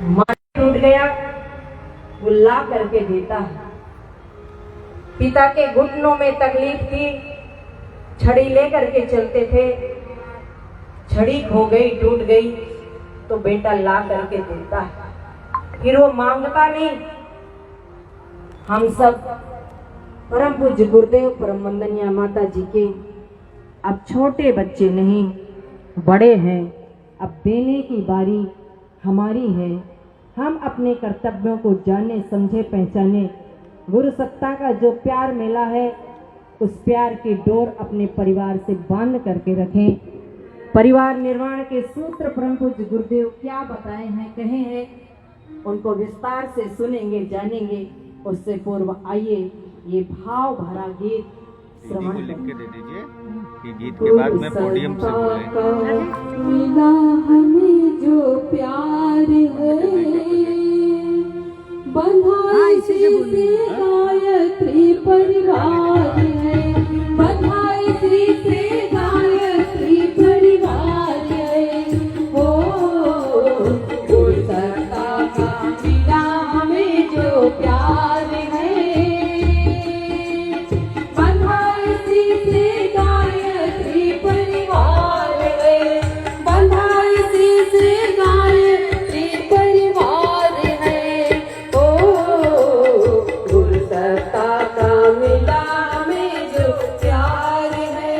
मन टूट गया, वो ला करके देता है। पिता के घुटनों में तकलीफ थी, छड़ी लेकर के चलते थे, छड़ी खो गई, टूट गई, तो बेटा ला करके देता है, फिर वो मांगता नहीं। हम सब परम पूज्य गुरुदेव परम वंदनीय माता जी के अब छोटे बच्चे नहीं, बड़े हैं, अब देने की बारी हमारी है। हम अपने कर्तव्यों को जाने, समझे, पहचाने। गुरु सत्ता का जो प्यार मिला है, उस प्यार की डोर अपने परिवार से बांध करके रखें। परिवार निर्माण के सूत्र परम पूज्य गुरुदेव क्या बताए हैं, कहे हैं, उनको विस्तार से सुनेंगे, जानेंगे। उससे पूर्व आइए ये भाव भरा गीत श्रवण लिख के दे दीजिए कि गीत के बाद में पोडियम से बोलेंगे। मिला हमें जो प्यार है, बंधाई से गायत्री परिवार है, बंधाई से गायत्री परिवार है। हो गुरु सत्ता का मिला हमें जो प्यार है, बंधाई से गायत्री परिवार है, बंधाई से गायत्री परिवार है। ओ गुरु सत्ता का मिला हमें जो प्यार है।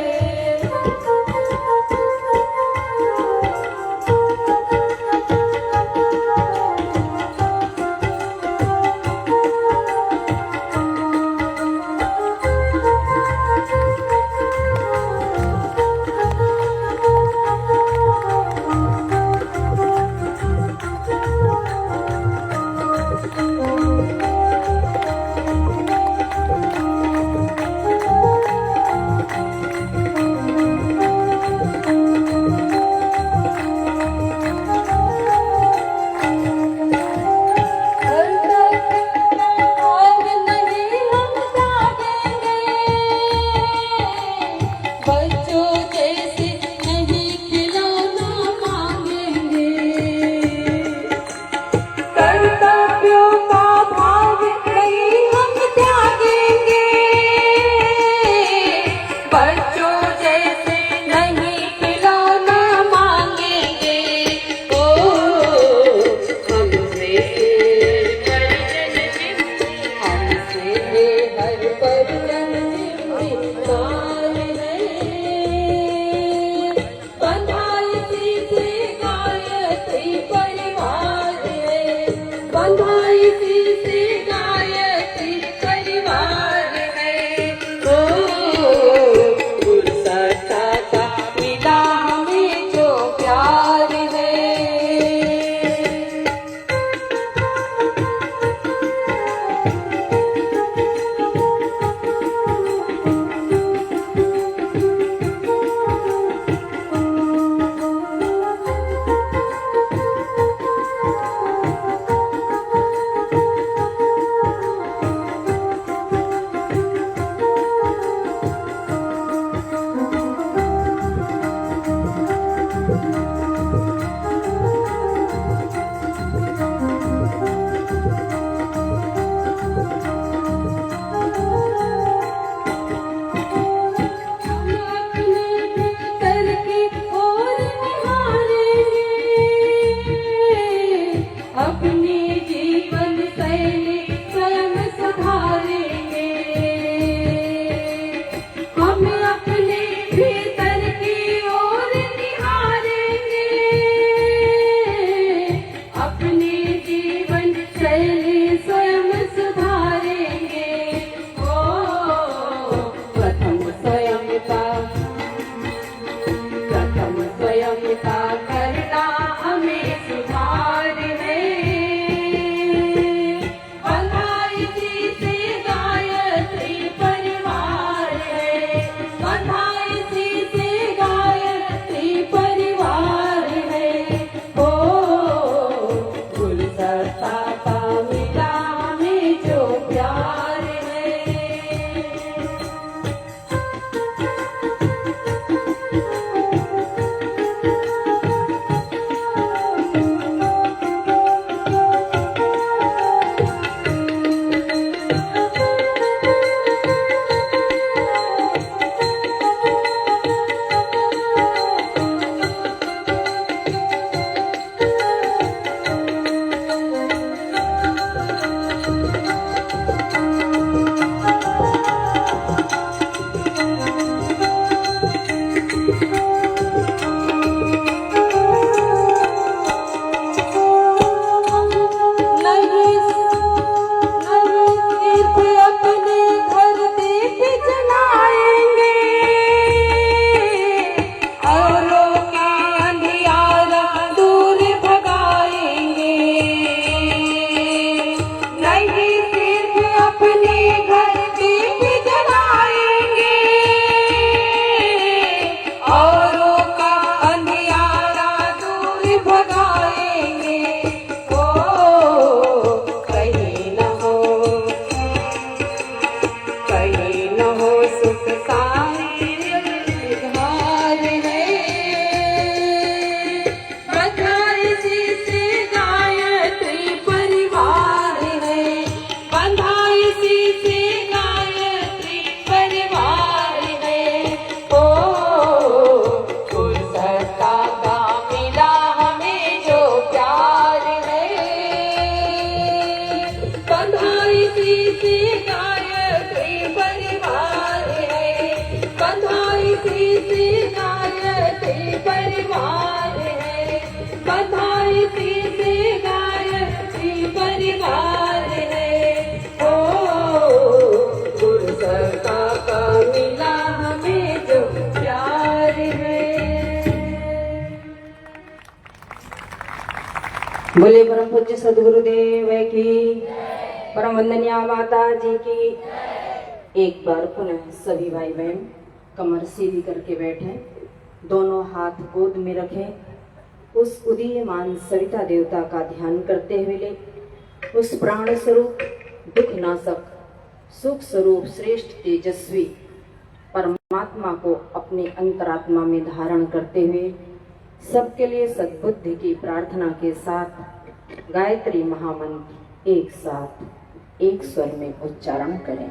करना हमें सुधार है। बोले परम पूज्य सदगुरुदेव की, परम वंदनीय माता जी की। एक बार पुनः सभी भाई बहन कमर सीधी करके बैठे, दोनों हाथ गोद में रखें। उस उदीयमान सविता देवता का ध्यान करते हुए उस प्राण स्वरूप दुख नाशक सुख स्वरूप श्रेष्ठ तेजस्वी परमात्मा को अपने अंतरात्मा में धारण करते हुए सबके लिए सद्बुद्धि की प्रार्थना के साथ गायत्री महामंत्र एक साथ एक स्वर में उच्चारण करें।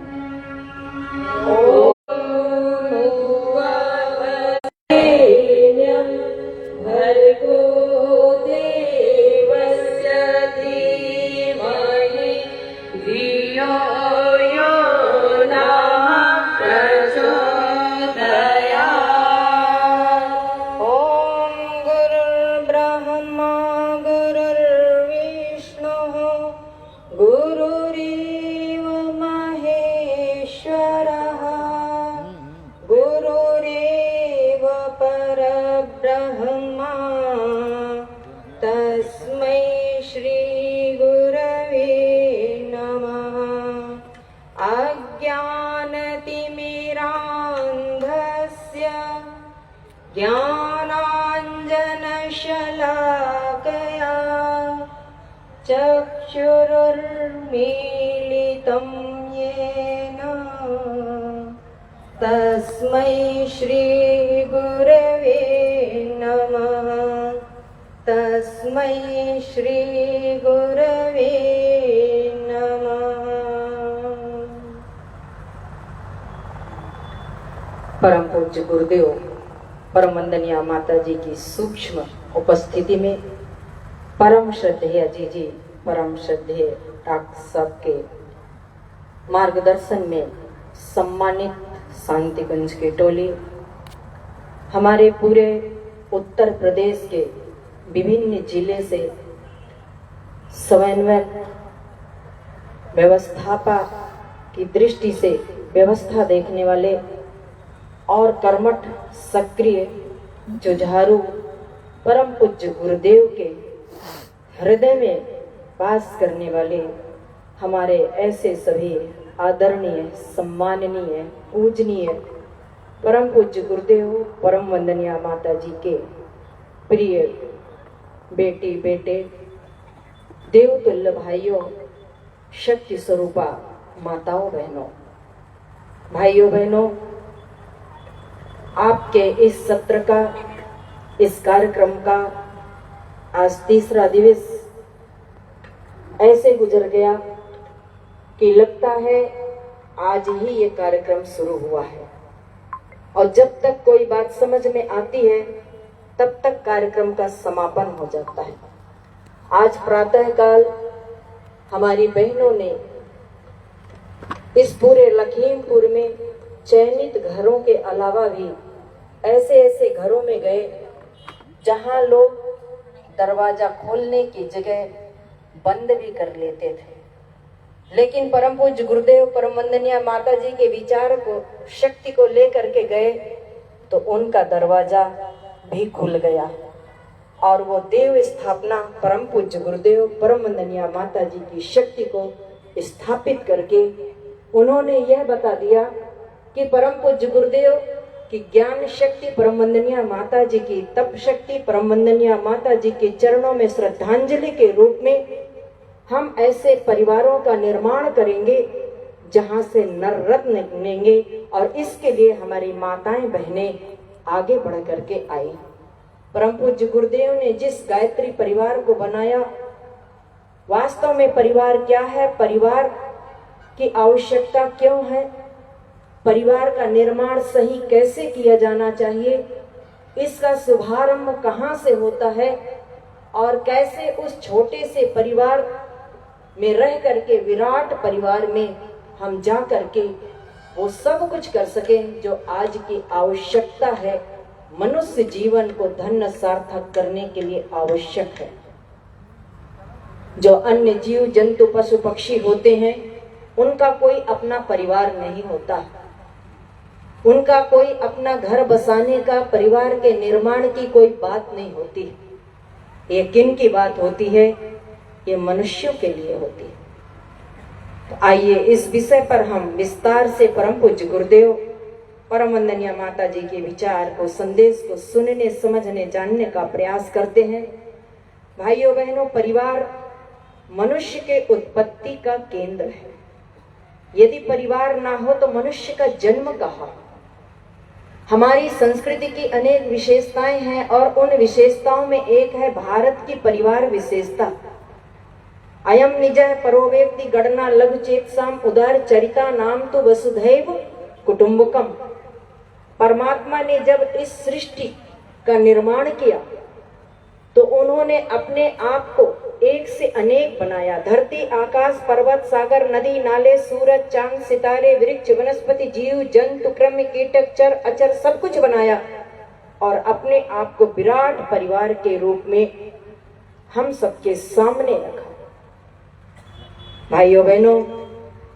ज्ञानाञ्जनशलाकया चक्षुरुन्मीलितं येन तस्मै श्रीगुरवे नमः। तस्मै श्रीगुरवे नमः। परम पूज्य गुरुदेव परम वंदनीय माता जी की सूक्ष्म उपस्थिति में परम श्रद्धेय जी परम श्रद्धेय डॉक्टर साहब के मार्गदर्शन में सम्मानित शांतिगंज की टोली हमारे पूरे उत्तर प्रदेश के विभिन्न जिले से समन्वय व्यवस्थापा की दृष्टि से व्यवस्था देखने वाले और कर्मठ सक्रिय जुझारू परम पूज्य गुरुदेव के हृदय में वास करने वाले हमारे ऐसे सभी आदरणीय सम्माननीय पूजनीय परम पूज्य गुरुदेव परम वंदनीय माता जी के प्रिय बेटी बेटे देवतुल्य भाइयों शक्ति स्वरूपा माताओं बहनों भाइयों बहनों, आपके इस सत्र का इस कार्यक्रम का आज तीसरा दिवस ऐसे गुजर गया कि लगता है आज ही ये कार्यक्रम शुरू हुआ है और जब तक कोई बात समझ में आती है तब तक कार्यक्रम का समापन हो जाता है। आज प्रातःकाल हमारी बहनों ने इस पूरे लखीमपुर में चयनित घरों के अलावा भी ऐसे ऐसे घरों में गए जहां लोग दरवाजा खोलने की जगह बंद भी कर लेते थे, लेकिन परम पूज्य गुरुदेव परम वंदनीय माता जी के विचार को शक्ति को लेकर के गए तो उनका दरवाजा भी खुल गया और वो देव स्थापना परम पूज्य गुरुदेव परम वंदनीय माता जी की शक्ति को स्थापित करके उन्होंने यह बता दिया कि परम पूज्य गुरुदेव की ज्ञान शक्ति परम वंदनीय माता जी की तप शक्ति परम वंदनीय माता जी के चरणों में श्रद्धांजलि के रूप में हम ऐसे परिवारों का निर्माण करेंगे जहां से नर रत्न निकलेंगे और इसके लिए हमारी माताएं बहनें आगे बढ़ करके आई। परम पूज्य गुरुदेव ने जिस गायत्री परिवार को बनाया, वास्तव में परिवार क्या है, परिवार की आवश्यकता क्यों है, परिवार का निर्माण सही कैसे किया जाना चाहिए, इसका शुभारंभ कहाँ से होता है और कैसे उस छोटे से परिवार में रह करके विराट परिवार में हम जा करके वो सब कुछ कर सकें जो आज की आवश्यकता है, मनुष्य जीवन को धन्य सार्थक करने के लिए आवश्यक है। जो अन्य जीव जंतु पशु पक्षी होते हैं उनका कोई अपना परिवार नहीं होता, उनका कोई अपना घर बसाने का परिवार के निर्माण की कोई बात नहीं होती। ये किन की बात होती है ये मनुष्यों के लिए होती है। तो आइए इस विषय पर हम विस्तार से परम पूज्य गुरुदेव परम वंदनीय माता जी के विचार को, संदेश को सुनने, समझने, जानने का प्रयास करते हैं। भाइयों बहनों, परिवार मनुष्य के उत्पत्ति का केंद्र है। यदि परिवार ना हो तो मनुष्य का जन्म कहाँ। हमारी संस्कृति की अनेक विशेषताएं हैं और उन विशेषताओं में एक है भारत की परिवार विशेषता। अयम निजः परो वेत्ति गणना लघु चेतसाम उदार चरिता नाम तो वसुधैव कुटुंबकम। परमात्मा ने जब इस सृष्टि का निर्माण किया तो उन्होंने अपने आप को एक से अनेक बनाया। धरती, आकाश, पर्वत, सागर, नदी, नाले, सूरज, चांद, सितारे, वृक्ष, वनस्पति, जीव, जंतु, कृमि, कीटक, चर अचर सब कुछ बनाया और अपने आप को विराट परिवार के रूप में हम सबके सामने रखा। भाइयों बहनों,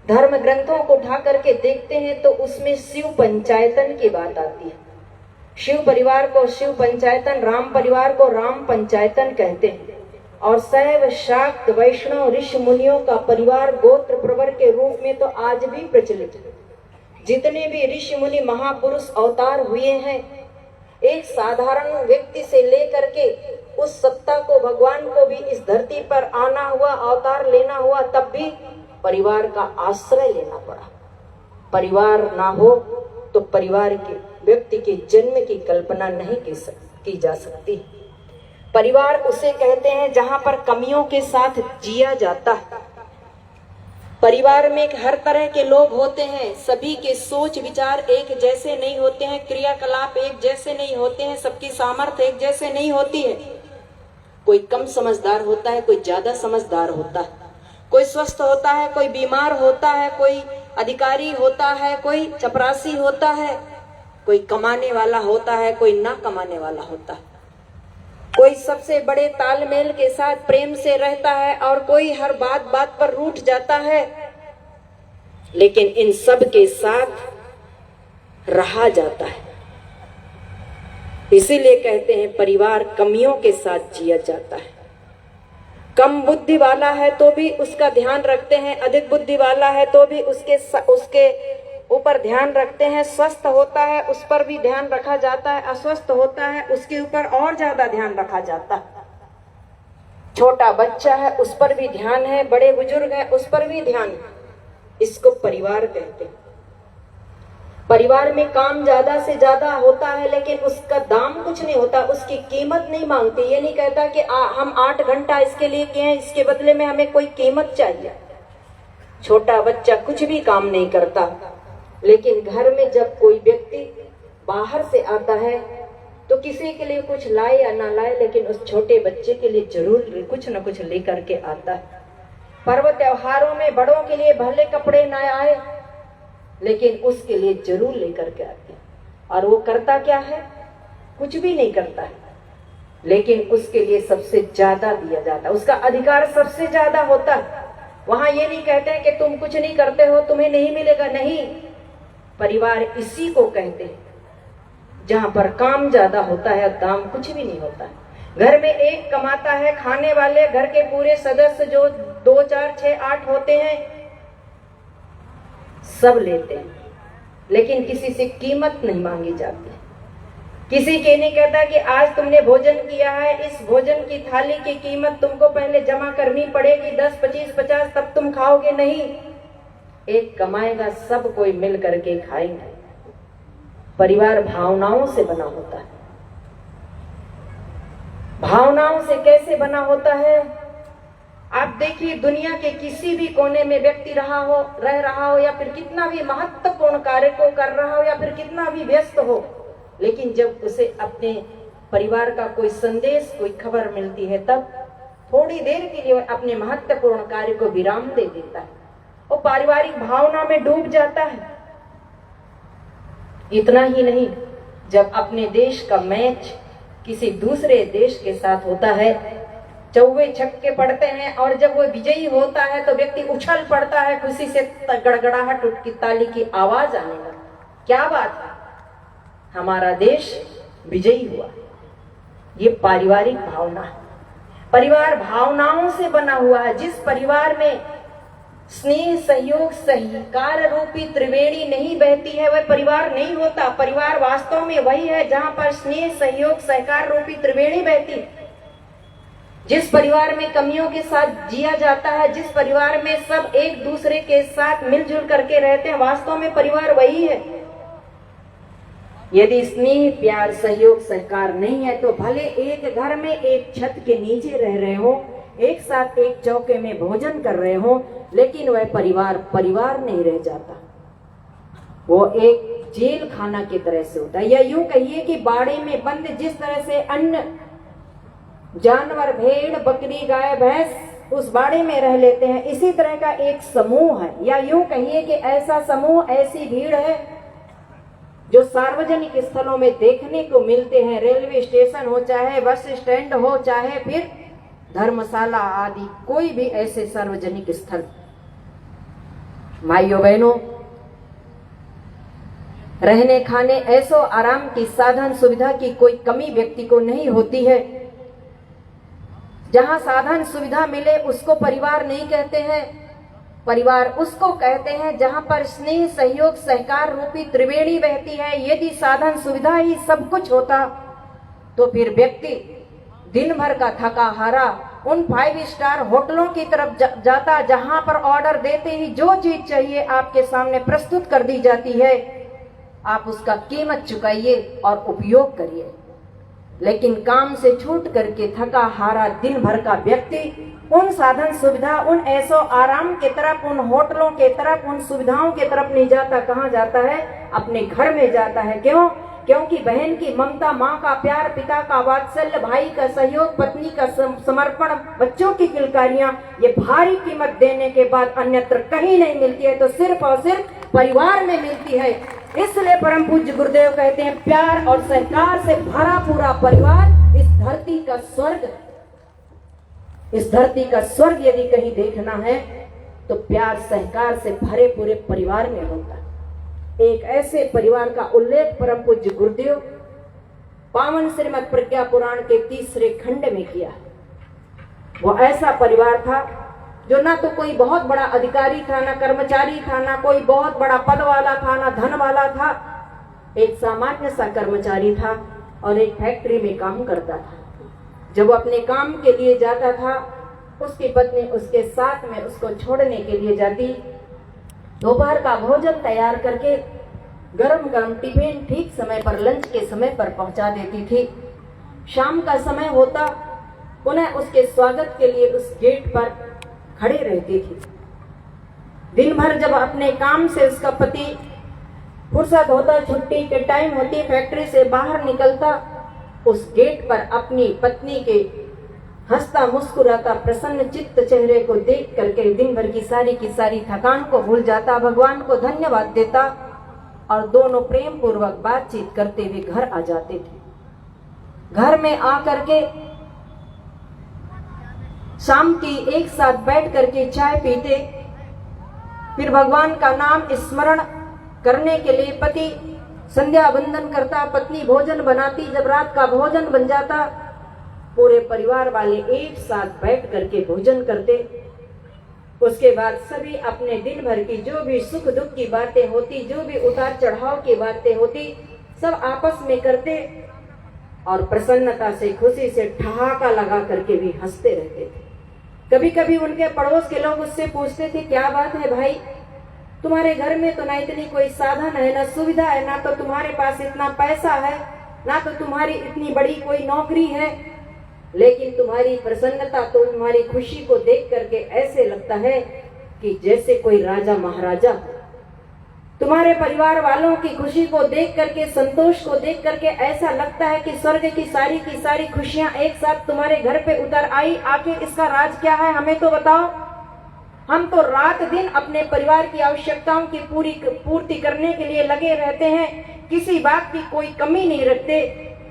धर्म ग्रंथों को उठा करके देखते हैं तो उसमें शिव पंचायतन की बात आती है। शिव परिवार को शिव पंचायतन, राम परिवार को राम पंचायतन कहते हैं। और शैव, शाक्त, वैष्णव, ऋषि मुनियों का परिवार गोत्र प्रवर के रूप में तो आज भी प्रचलित है। जितने भी ऋषि मुनि महापुरुष अवतार हुए हैं, एक साधारण व्यक्ति से लेकर के उस सत्ता को, भगवान को भी इस धरती पर आना हुआ, अवतार लेना हुआ, तब भी परिवार का आश्रय लेना पड़ा। परिवार ना हो तो परिवार के व्यक्ति के जन्म की कल्पना नहीं की जा सकती। परिवार उसे कहते हैं जहां पर कमियों के साथ जिया जाता है। परिवार में हर तरह के लोग होते हैं, सभी के सोच विचार एक जैसे नहीं होते हैं, क्रियाकलाप एक जैसे नहीं होते हैं, सबकी सामर्थ्य एक जैसे नहीं होती है। कोई कम समझदार होता है, कोई ज्यादा समझदार होता है, कोई स्वस्थ होता है, कोई बीमार होता है, कोई अधिकारी होता है, कोई चपरासी होता है, कोई कमाने वाला होता है, कोई ना कमाने वाला होता है, कोई सबसे बड़े तालमेल के साथ प्रेम से रहता है और कोई हर बात बात पर रूठ जाता है। लेकिन इन सब के साथ रहा जाता है। इसीलिए कहते हैं परिवार कमियों के साथ जिया जाता है। कम बुद्धि वाला है तो भी उसका ध्यान रखते हैं, अधिक बुद्धि वाला है तो भी उसके ऊपर ध्यान रखते हैं। स्वस्थ होता है उस पर भी ध्यान रखा जाता है, अस्वस्थ होता है उसके ऊपर और ज्यादा ध्यान रखा जाता है। छोटा बच्चा है उस पर भी ध्यान है, बड़े बुजुर्ग है उस पर भी ध्यान है। इसको परिवार कहते हैं। परिवार में काम ज्यादा से ज्यादा होता है लेकिन उसका दाम कुछ नहीं होता, उसकी कीमत नहीं मांगती। ये नहीं कहता कि हम 8 घंटा इसके लिए किए हैं, इसके बदले में हमें कोई कीमत चाहिए। छोटा बच्चा कुछ भी काम नहीं करता, लेकिन घर में जब कोई व्यक्ति बाहर से आता है तो किसी के लिए कुछ लाए या ना लाए, लेकिन उस छोटे बच्चे के लिए जरूर कुछ न कुछ लेकर के आता है। पर्व त्योहारों में बड़ों के लिए भले कपड़े ना आए, लेकिन उसके लिए जरूर लेकर के आते हैं। और वो करता क्या है? कुछ भी नहीं करता है, लेकिन उसके लिए सबसे ज्यादा दिया जाता है, उसका अधिकार सबसे ज्यादा होता है। वहां ये नहीं कहते हैं कि तुम कुछ नहीं करते हो तुम्हें नहीं मिलेगा, नहीं। परिवार इसी को कहते हैं जहां पर काम ज्यादा होता है, दाम कुछ भी नहीं होता है। घर में एक कमाता है, खाने वाले घर के पूरे सदस्य जो 2, 4, 6, 8 होते हैं सब लेते हैं, लेकिन किसी से कीमत नहीं मांगी जाती। किसी के नहीं कहता कि आज तुमने भोजन किया है, इस भोजन की थाली की कीमत तुमको पहले जमा करनी पड़ेगी 10, 25, 50 तब तुम खाओगे, नहीं। एक कमाएगा, सब कोई मिल करके खाएंगे। परिवार भावनाओं से बना होता है। भावनाओं से कैसे बना होता है? आप देखिए, दुनिया के किसी भी कोने में व्यक्ति रह रहा हो या फिर कितना भी महत्वपूर्ण कार्य को कर रहा हो या फिर कितना भी व्यस्त हो, लेकिन जब उसे अपने परिवार का कोई संदेश, कोई खबर मिलती है, तब थोड़ी देर के लिए अपने महत्वपूर्ण कार्य को विराम दे देता है, वो पारिवारिक भावना में डूब जाता है। इतना ही नहीं, जब अपने देश का मैच किसी दूसरे देश के साथ होता है, चौवे छक्के पड़ते हैं और जब वो विजयी होता है तो व्यक्ति उछल पड़ता है, खुशी से गड़गड़ाहट उठ की ताली की आवाज आने लगती। क्या बात है, हमारा देश विजयी हुआ। ये पारिवारिक भावना है। परिवार भावनाओं से बना हुआ है। जिस परिवार में स्नेह सहयोग सहकार रूपी त्रिवेणी नहीं बहती है वह परिवार नहीं होता। परिवार वास्तव में वही है जहां पर स्नेह सहयोग सहकार रूपी त्रिवेणी बहती। जिस परिवार में कमियों के साथ जिया जाता है, जिस परिवार में सब एक दूसरे के साथ मिलजुल करके रहते हैं, वास्तव में परिवार वही है। यदि स्नेह प्यार सहयोग सहकार नहीं है तो भले एक घर में एक छत के नीचे रह रहे हो, एक साथ एक चौके में भोजन कर रहे हो, लेकिन वह परिवार परिवार नहीं रह जाता। वो एक जेल खाना की तरह से होता है। या यूं कहिए कि बाड़े में बंद जिस तरह से अन्य जानवर भेड़ बकरी गाय भैंस उस बाड़े में रह लेते हैं, इसी तरह का एक समूह है। या यूं कहिए कि ऐसा समूह ऐसी भीड़ है जो सार्वजनिक स्थलों में देखने को मिलते हैं। रेलवे स्टेशन हो, चाहे बस स्टैंड हो, चाहे फिर धर्मशाला आदि कोई भी ऐसे सार्वजनिक स्थल। भाइयों बहनों, रहने खाने ऐसो आराम की साधन सुविधा की कोई कमी व्यक्ति को नहीं होती है। जहां साधन सुविधा मिले उसको परिवार नहीं कहते हैं। परिवार उसको कहते हैं जहां पर स्नेह सहयोग सहकार रूपी त्रिवेणी बहती है। यदि साधन सुविधा ही सब कुछ होता तो फिर व्यक्ति दिन भर का थका हारा उन 5 स्टार होटलों की तरफ जाता जहां पर ऑर्डर देते ही जो चीज चाहिए आपके सामने प्रस्तुत कर दी जाती है, आप उसका कीमत चुकाइए और उपयोग करिए। लेकिन काम से छूट करके थका हारा दिन भर का व्यक्ति उन साधन सुविधा उन ऐसो आराम के तरफ, उन होटलों के तरफ, उन सुविधाओं के तरफ नहीं जाता। कहाँ जाता है? अपने घर में जाता है। क्यों? क्योंकि बहन की ममता, माँ का प्यार, पिता का वात्सल्य, भाई का सहयोग, पत्नी का समर्पण, बच्चों की किलकारियां, ये भारी कीमत देने के बाद अन्यत्र कहीं नहीं मिलती है, तो सिर्फ और सिर्फ परिवार में मिलती है। इसलिए परम पूज्य गुरुदेव कहते हैं, प्यार और सहकार से भरा पूरा परिवार इस धरती का स्वर्ग। इस धरती का स्वर्ग यदि कहीं देखना है तो प्यार सहकार से भरे पूरे परिवार में होता है। एक ऐसे परिवार का उल्लेख परम पूज्य गुरुदेव पावन श्रीमद् प्रज्ञा पुराण के 3रे खंड में किया। वो ऐसा परिवार था जो ना तो कोई बहुत बड़ा अधिकारी था, ना कर्मचारी था, ना कोई बहुत बड़ा पद वाला था, ना धन वाला था। एक सामान्य सा कर्मचारी था और एक फैक्ट्री में काम करता था। जब वो अपने काम के लिए जाता था, उसकी पत्नी उसके साथ में उसको छोड़ने के लिए जाती। दोपहर का भोजन तैयार करके गरम गरम टिफिन ठीक समय पर, लंच के समय पर पहुंचा देती थी। शाम का समय होता, पुनः उसके स्वागत के लिए उस गेट पर खड़े रहती थी। दिन भर जब अपने काम से उसका पति फुर्सत होता, छुट्टी के टाइम होती, फैक्ट्री से बाहर निकलता, उस गेट पर अपनी पत्नी के हंसता मुस्कुराता प्रसन्न चित्त चेहरे को देख करके दिन भर की सारी थकान को भूल जाता, भगवान को धन्यवाद देता और दोनों प्रेम पूर्वक बातचीत करते हुए घर आ जाते थे। घर में आकर के शाम की एक साथ बैठ करके चाय पीते, फिर भगवान का नाम स्मरण करने के लिए पति संध्या वंदन करता, पत्नी भोजन बनाती। जब रात का भोजन बन जाता, पूरे परिवार वाले एक साथ बैठ करके भोजन करते। उसके बाद सभी अपने दिन भर की जो भी सुख दुख की बातें होती, जो भी उतार चढ़ाव की बातें होती, सब आपस में करते और प्रसन्नता से खुशी से ठहाका लगा करके भी हंसते रहते थे। कभी कभी उनके पड़ोस के लोग उससे पूछते थे, क्या बात है भाई, तुम्हारे घर में तो ना इतनी कोई साधन है, ना सुविधा है, ना तो तुम्हारे पास इतना पैसा है, ना तो तुम्हारी इतनी बड़ी कोई नौकरी है, लेकिन तुम्हारी प्रसन्नता, तो तुम्हारी खुशी को देख करके ऐसे लगता है कि जैसे कोई राजा महाराजा। तुम्हारे परिवार वालों की खुशी को देख करके, संतोष को देख करके ऐसा लगता है कि स्वर्ग की सारी खुशियां एक साथ तुम्हारे घर पे उतर आई। आखिर इसका राज क्या है, हमें तो बताओ। हम तो रात दिन अपने परिवार की आवश्यकताओं की पूर्ति करने के लिए लगे रहते हैं, किसी बात की कोई कमी नहीं रखते।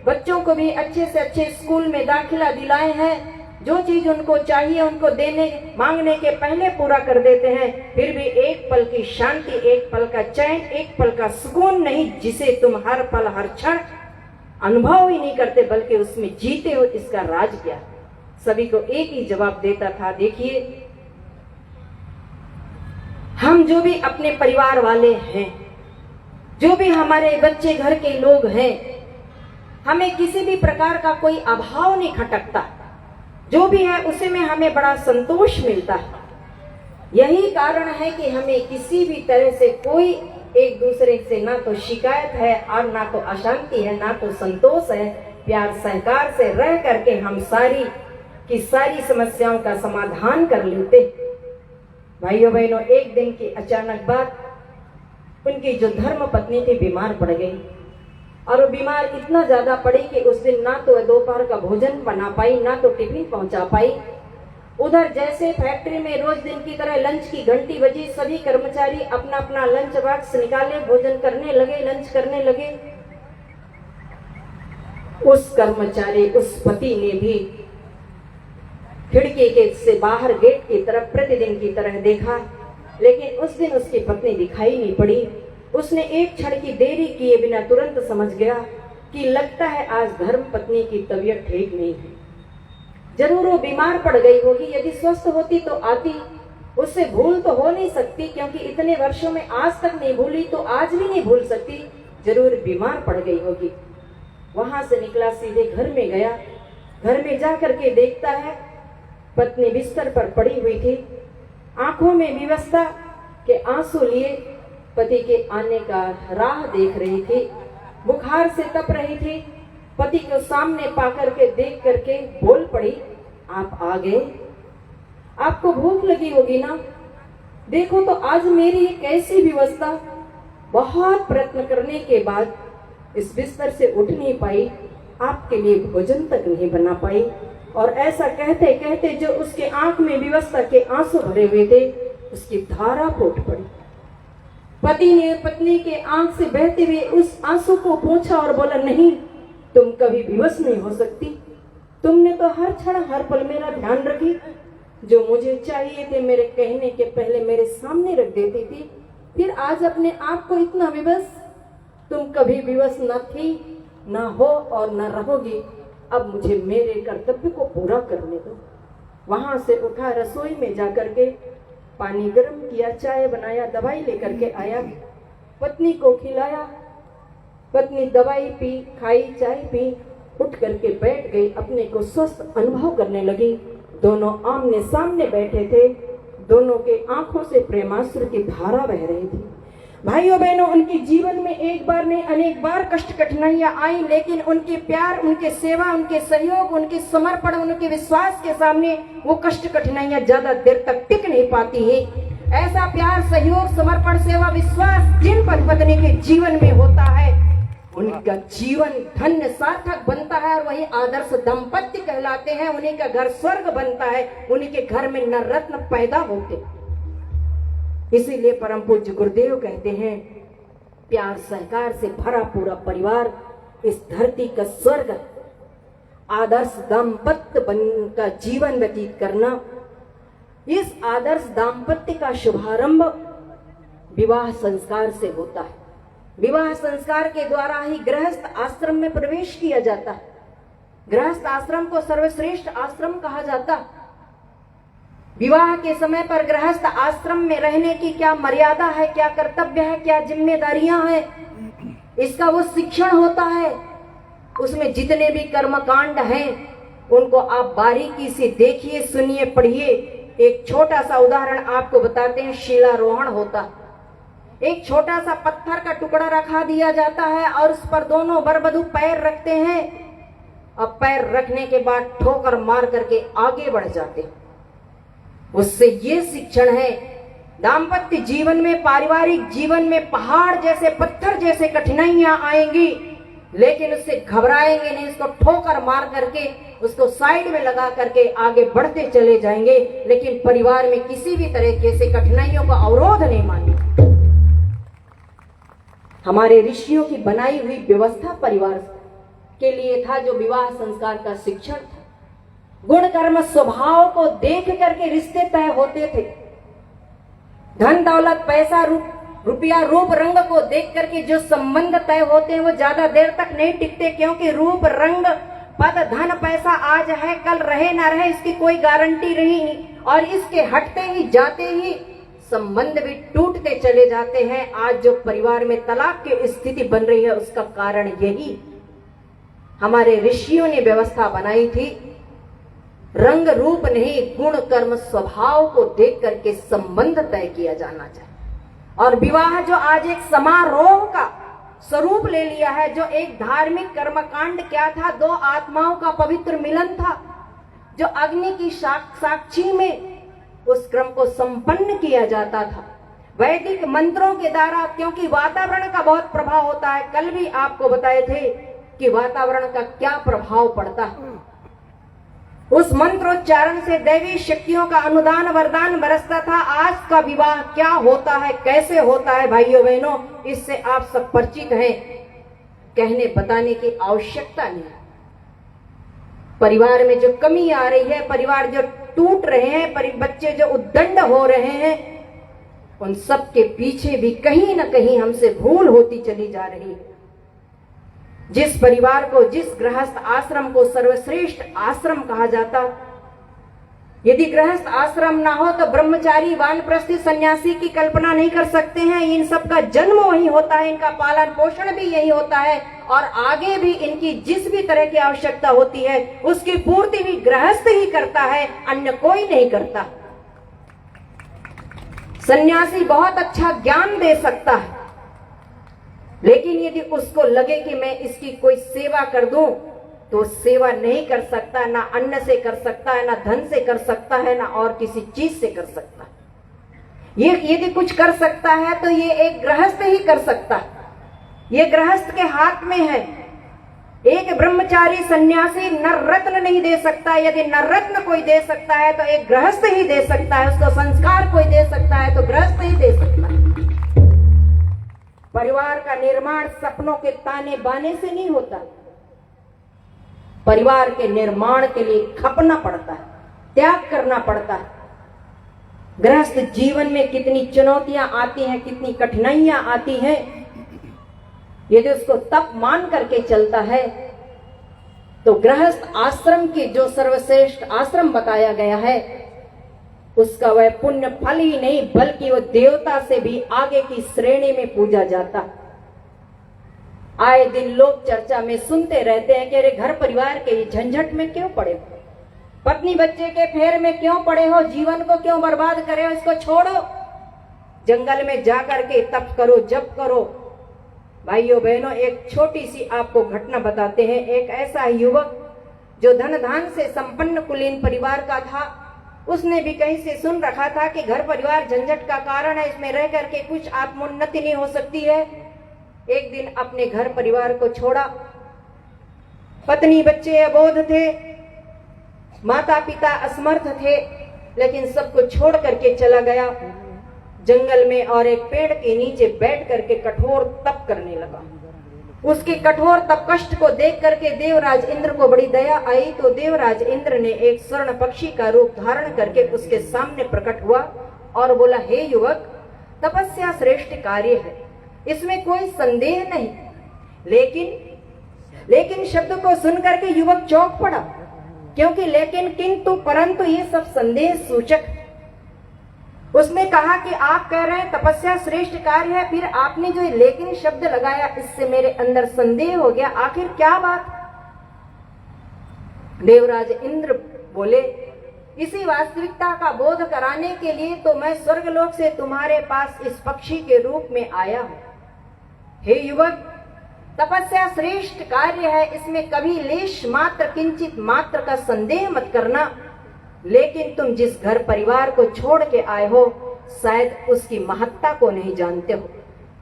बच्चों को भी अच्छे से अच्छे स्कूल में दाखिला दिलाए हैं, जो चीज उनको चाहिए उनको देने मांगने के पहले पूरा कर देते हैं। फिर भी एक पल की शांति, एक पल का चैन, एक पल का सुकून नहीं, जिसे तुम हर पल हर क्षण अनुभव ही नहीं करते बल्कि उसमें जीते हो। इसका राज क्या? सभी को एक ही जवाब देता था, देखिए हम जो भी अपने परिवार वाले हैं, जो भी हमारे बच्चे घर के लोग हैं, हमें किसी भी प्रकार का कोई अभाव नहीं खटकता, जो भी है उसी में हमें बड़ा संतोष मिलता है। यही कारण है कि हमें किसी भी तरह से कोई एक दूसरे से ना तो शिकायत है और ना तो अशांति है, ना तो संतोष है। प्यार सहकार से रह करके हम सारी की सारी समस्याओं का समाधान कर लेते। भाइयों बहनों, एक दिन की अचानक बात, उनकी जो धर्म पत्नी थी बीमार पड़ गई, और वो बीमार इतना ज्यादा पड़ी कि उस दिन ना तो दोपहर का भोजन बना पाई, ना तो टिफिन पहुंचा पाई। उधर जैसे फैक्ट्री में रोज दिन की तरह लंच की घंटी बजी, सभी कर्मचारी अपना अपना लंच बॉक्स निकाले, भोजन करने लगे, लंच करने लगे। उस कर्मचारी, उस पति ने भी खिड़की के से बाहर गेट की तरफ प्रतिदिन की तरह देखा, लेकिन उस दिन उसकी पत्नी दिखाई नहीं पड़ी। उसने एक क्षण की देरी किए बिना तुरंत समझ गया कि लगता है आज धर्म पत्नी की तबीयत ठीक नहीं है, जरूर वो बीमार पड़ गई होगी। यदि स्वस्थ होती तो आती, उससे भूल तो हो नहीं सकती, क्योंकि इतने वर्षों में आज तक नहीं भूली तो आज भी नहीं भूल सकती, जरूर बीमार पड़ गई होगी। वहां से निकला, सीधे घर में गया। घर में जा करके देखता है पत्नी बिस्तर पर पड़ी हुई थी, आंखों में विवशता के आंसू लिए पति के आने का राह देख रही थी, बुखार से तप रही थी। पति को सामने पाकर के देख करके बोल पड़ी, आप आ गए, आपको भूख लगी होगी ना, देखो तो आज मेरी कैसी व्यवस्था। बहुत प्रयत्न करने के बाद इस बिस्तर से उठ नहीं पाई, आपके लिए भोजन तक नहीं बना पाई। और ऐसा कहते कहते जो उसके आंख में व्यवस्था के आंसू भरे हुए थे, उसकी धारा फूट पड़ी। पति ने पत्नी के आंख से बहते हुए उस आंसू को पोंछा और बोला, नहीं, तुम कभी विवश नहीं हो सकती, तुमने तो हर क्षण हर पल मेरा ध्यान रखी, जो मुझे चाहिए थे मेरे कहने के पहले मेरे सामने रख देती थी, फिर आज अपने आप को इतना विवश। तुम कभी विवश न थी, न हो और न रहोगी। अब मुझे मेरे कर्तव्य को पूरा करने दो। वहां से उठा, रसोई में जाकर के पानी गर्म किया, चाय बनाया, दवाई लेकर के आया, पत्नी को खिलाया। पत्नी दवाई पी, खाई, चाय पी, उठ करके बैठ गई, अपने को स्वस्थ अनुभव करने लगी। दोनों आमने सामने बैठे थे, दोनों के आंखों से प्रेमाश्रु की धारा बह रही थी। भाइयों बहनों, उनके जीवन में एक बार नहीं अनेक बार कष्ट कठिनाइयां आई, लेकिन उनके प्यार, उनके सेवा, उनके सहयोग, उनके समर्पण, उनके विश्वास के सामने वो कष्ट कठिनाइयां ज्यादा देर तक टिक नहीं पाती है। ऐसा प्यार, सहयोग, समर्पण, सेवा, विश्वास जिन पति पत्नी के जीवन में होता है, उनका जीवन धन्य सार्थक बनता है, और वही आदर्श दंपत्ति कहलाते हैं। उन्हीं का घर स्वर्ग बनता है, उन्हीं के घर में नर रत्न पैदा होते। इसीलिए परम पूज्य गुरुदेव कहते हैं, प्यार सहकार से भरा पूरा परिवार इस धरती का स्वर्ग, आदर्श दाम्पत्य का जीवन व्यतीत करना। इस आदर्श दाम्पत्य का शुभारंभ विवाह संस्कार से होता है। विवाह संस्कार के द्वारा ही गृहस्थ आश्रम में प्रवेश किया जाता है। गृहस्थ आश्रम को सर्वश्रेष्ठ आश्रम कहा जाता है। विवाह के समय पर गृहस्थ आश्रम में रहने की क्या मर्यादा है, क्या कर्तव्य है, क्या जिम्मेदारियां हैं, इसका वो शिक्षण होता है। उसमें जितने भी कर्मकांड हैं उनको आप बारीकी से देखिए, सुनिए, पढ़िए। एक छोटा सा उदाहरण आपको बताते हैं। शिलारोहण होता, एक छोटा सा पत्थर का टुकड़ा रखा दिया जाता है और उस पर दोनों वर वधू पैर रखते हैं। अब पैर रखने के बाद ठोकर मार करके आगे बढ़ जाते हैं। उससे ये शिक्षण है, दाम्पत्य जीवन में, पारिवारिक जीवन में पहाड़ जैसे, पत्थर जैसे कठिनाइयां आएंगी, लेकिन उससे घबराएंगे नहीं, उसको ठोकर मार करके उसको साइड में लगा करके आगे बढ़ते चले जाएंगे। लेकिन परिवार में किसी भी तरह से कठिनाइयों का अवरोध नहीं मानेंगे। हमारे ऋषियों की बनाई हुई व्यवस्था परिवार के लिए था, जो विवाह संस्कार का शिक्षण था। गुण कर्म स्वभाव को देख करके रिश्ते तय होते थे। धन दौलत, पैसा, रुपया, रूप रंग को देख करके जो संबंध तय होते हैं वो ज्यादा देर तक नहीं टिकते, क्योंकि रूप रंग पद धन पैसा आज है कल रहे ना रहे इसकी कोई गारंटी नहीं, और इसके हटते ही जाते ही संबंध भी टूटते चले जाते हैं। आज जो परिवार में तलाक की स्थिति बन रही है उसका कारण यही हमारे ऋषियों ने व्यवस्था बनाई थी। रंग रूप नहीं, गुण कर्म स्वभाव को देख करके संबंध तय किया जाना चाहिए। और विवाह जो आज एक समारोह का स्वरूप ले लिया है, जो एक धार्मिक कर्मकांड क्या था, दो आत्माओं का पवित्र मिलन था, जो अग्नि की साक्षी में उस क्रम को संपन्न किया जाता था वैदिक मंत्रों के द्वारा, क्योंकि वातावरण का बहुत प्रभाव होता है। कल भी आपको बताए थे कि वातावरण का क्या प्रभाव पड़ता है। उस मंत्रोच्चारण से दैवी शक्तियों का अनुदान वरदान बरसता था। आज का विवाह क्या होता है, कैसे होता है भाइयों बहनों, इससे आप सब परिचित हैं, कहने बताने की आवश्यकता नहीं। परिवार में जो कमी आ रही है, परिवार जो टूट रहे हैं, बच्चे जो उद्दंड हो रहे हैं, उन सब के पीछे भी कहीं ना कहीं हमसे भूल होती चली जा रही है। जिस परिवार को, जिस गृहस्थ आश्रम को सर्वश्रेष्ठ आश्रम कहा जाता, यदि गृहस्थ आश्रम ना हो तो ब्रह्मचारी वानप्रस्थी सन्यासी की कल्पना नहीं कर सकते हैं। इन सब का जन्म वही होता है, इनका पालन पोषण भी यही होता है, और आगे भी इनकी जिस भी तरह की आवश्यकता होती है उसकी पूर्ति भी गृहस्थ ही करता है, अन्य कोई नहीं करता। सन्यासी बहुत अच्छा ज्ञान दे सकता है, लेकिन यदि उसको लगे कि मैं इसकी कोई सेवा कर दूं तो सेवा नहीं कर सकता, ना अन्न से कर सकता है, ना धन से कर सकता है, ना और किसी चीज से कर सकता है। ये यदि कुछ कर सकता है तो ये एक गृहस्थ ही कर सकता है, ये गृहस्थ के हाथ में है। एक ब्रह्मचारी सन्यासी नर रत्न नहीं दे सकता। यदि नर रत्न कोई दे सकता है तो एक गृहस्थ ही दे सकता है, उसको संस्कार कोई दे सकता है तो गृहस्थ ही दे सकता है। परिवार का निर्माण सपनों के ताने बाने से नहीं होता। परिवार के निर्माण के लिए खपना पड़ता है, त्याग करना पड़ता है। गृहस्थ जीवन में कितनी चुनौतियां आती हैं, कितनी कठिनाइयां आती हैं, यदि उसको तप मान करके चलता है तो गृहस्थ आश्रम की जो सर्वश्रेष्ठ आश्रम बताया गया है उसका वह पुण्य फल ही नहीं बल्कि वो देवता से भी आगे की श्रेणी में पूजा जाता। आए दिन लोग चर्चा में सुनते रहते हैं कि अरे घर परिवार के झंझट में क्यों पड़े हो, पत्नी बच्चे के फेर में क्यों पड़े हो, जीवन को क्यों बर्बाद करे हो, इसको छोड़ो, जंगल में जाकर के तप करो, जप करो। भाइयों बहनों, एक छोटी सी आपको घटना बताते हैं। एक ऐसा युवक जो धन धान से संपन्न कुलीन परिवार का था, उसने भी कहीं से सुन रखा था कि घर परिवार झंझट का कारण है, इसमें रह करके कुछ आत्मोन्नति नहीं हो सकती है। एक दिन अपने घर परिवार को छोड़ा, पत्नी बच्चे अबोध थे, माता पिता असमर्थ थे, लेकिन सबको छोड़ करके चला गया जंगल में और एक पेड़ के नीचे बैठ करके कठोर तप करने लगा। उसके कठोर तप कष्ट को देख करके देवराज इंद्र को बड़ी दया आई, तो देवराज इंद्र ने एक स्वर्ण पक्षी का रूप धारण करके उसके सामने प्रकट हुआ और बोला, हे युवक, तपस्या श्रेष्ठ कार्य है, इसमें कोई संदेह नहीं। लेकिन शब्द को सुनकर के युवक चौंक पड़ा, क्योंकि लेकिन किंतु परंतु ये सब संदेह सूचक। उसने कहा कि आप कह रहे हैं तपस्या श्रेष्ठ कार्य है, फिर आपने जो लेकिन शब्द लगाया इससे मेरे अंदर संदेह हो गया, आखिर क्या बात। देवराज इंद्र बोले, इसी वास्तविकता का बोध कराने के लिए तो मैं स्वर्गलोक से तुम्हारे पास इस पक्षी के रूप में आया हूं। हे युवक, तपस्या श्रेष्ठ कार्य है, इसमें कभी लेश मात्र किंचित मात्र का संदेह मत करना, लेकिन तुम जिस घर परिवार को छोड़ के आए हो शायद उसकी महत्ता को नहीं जानते हो।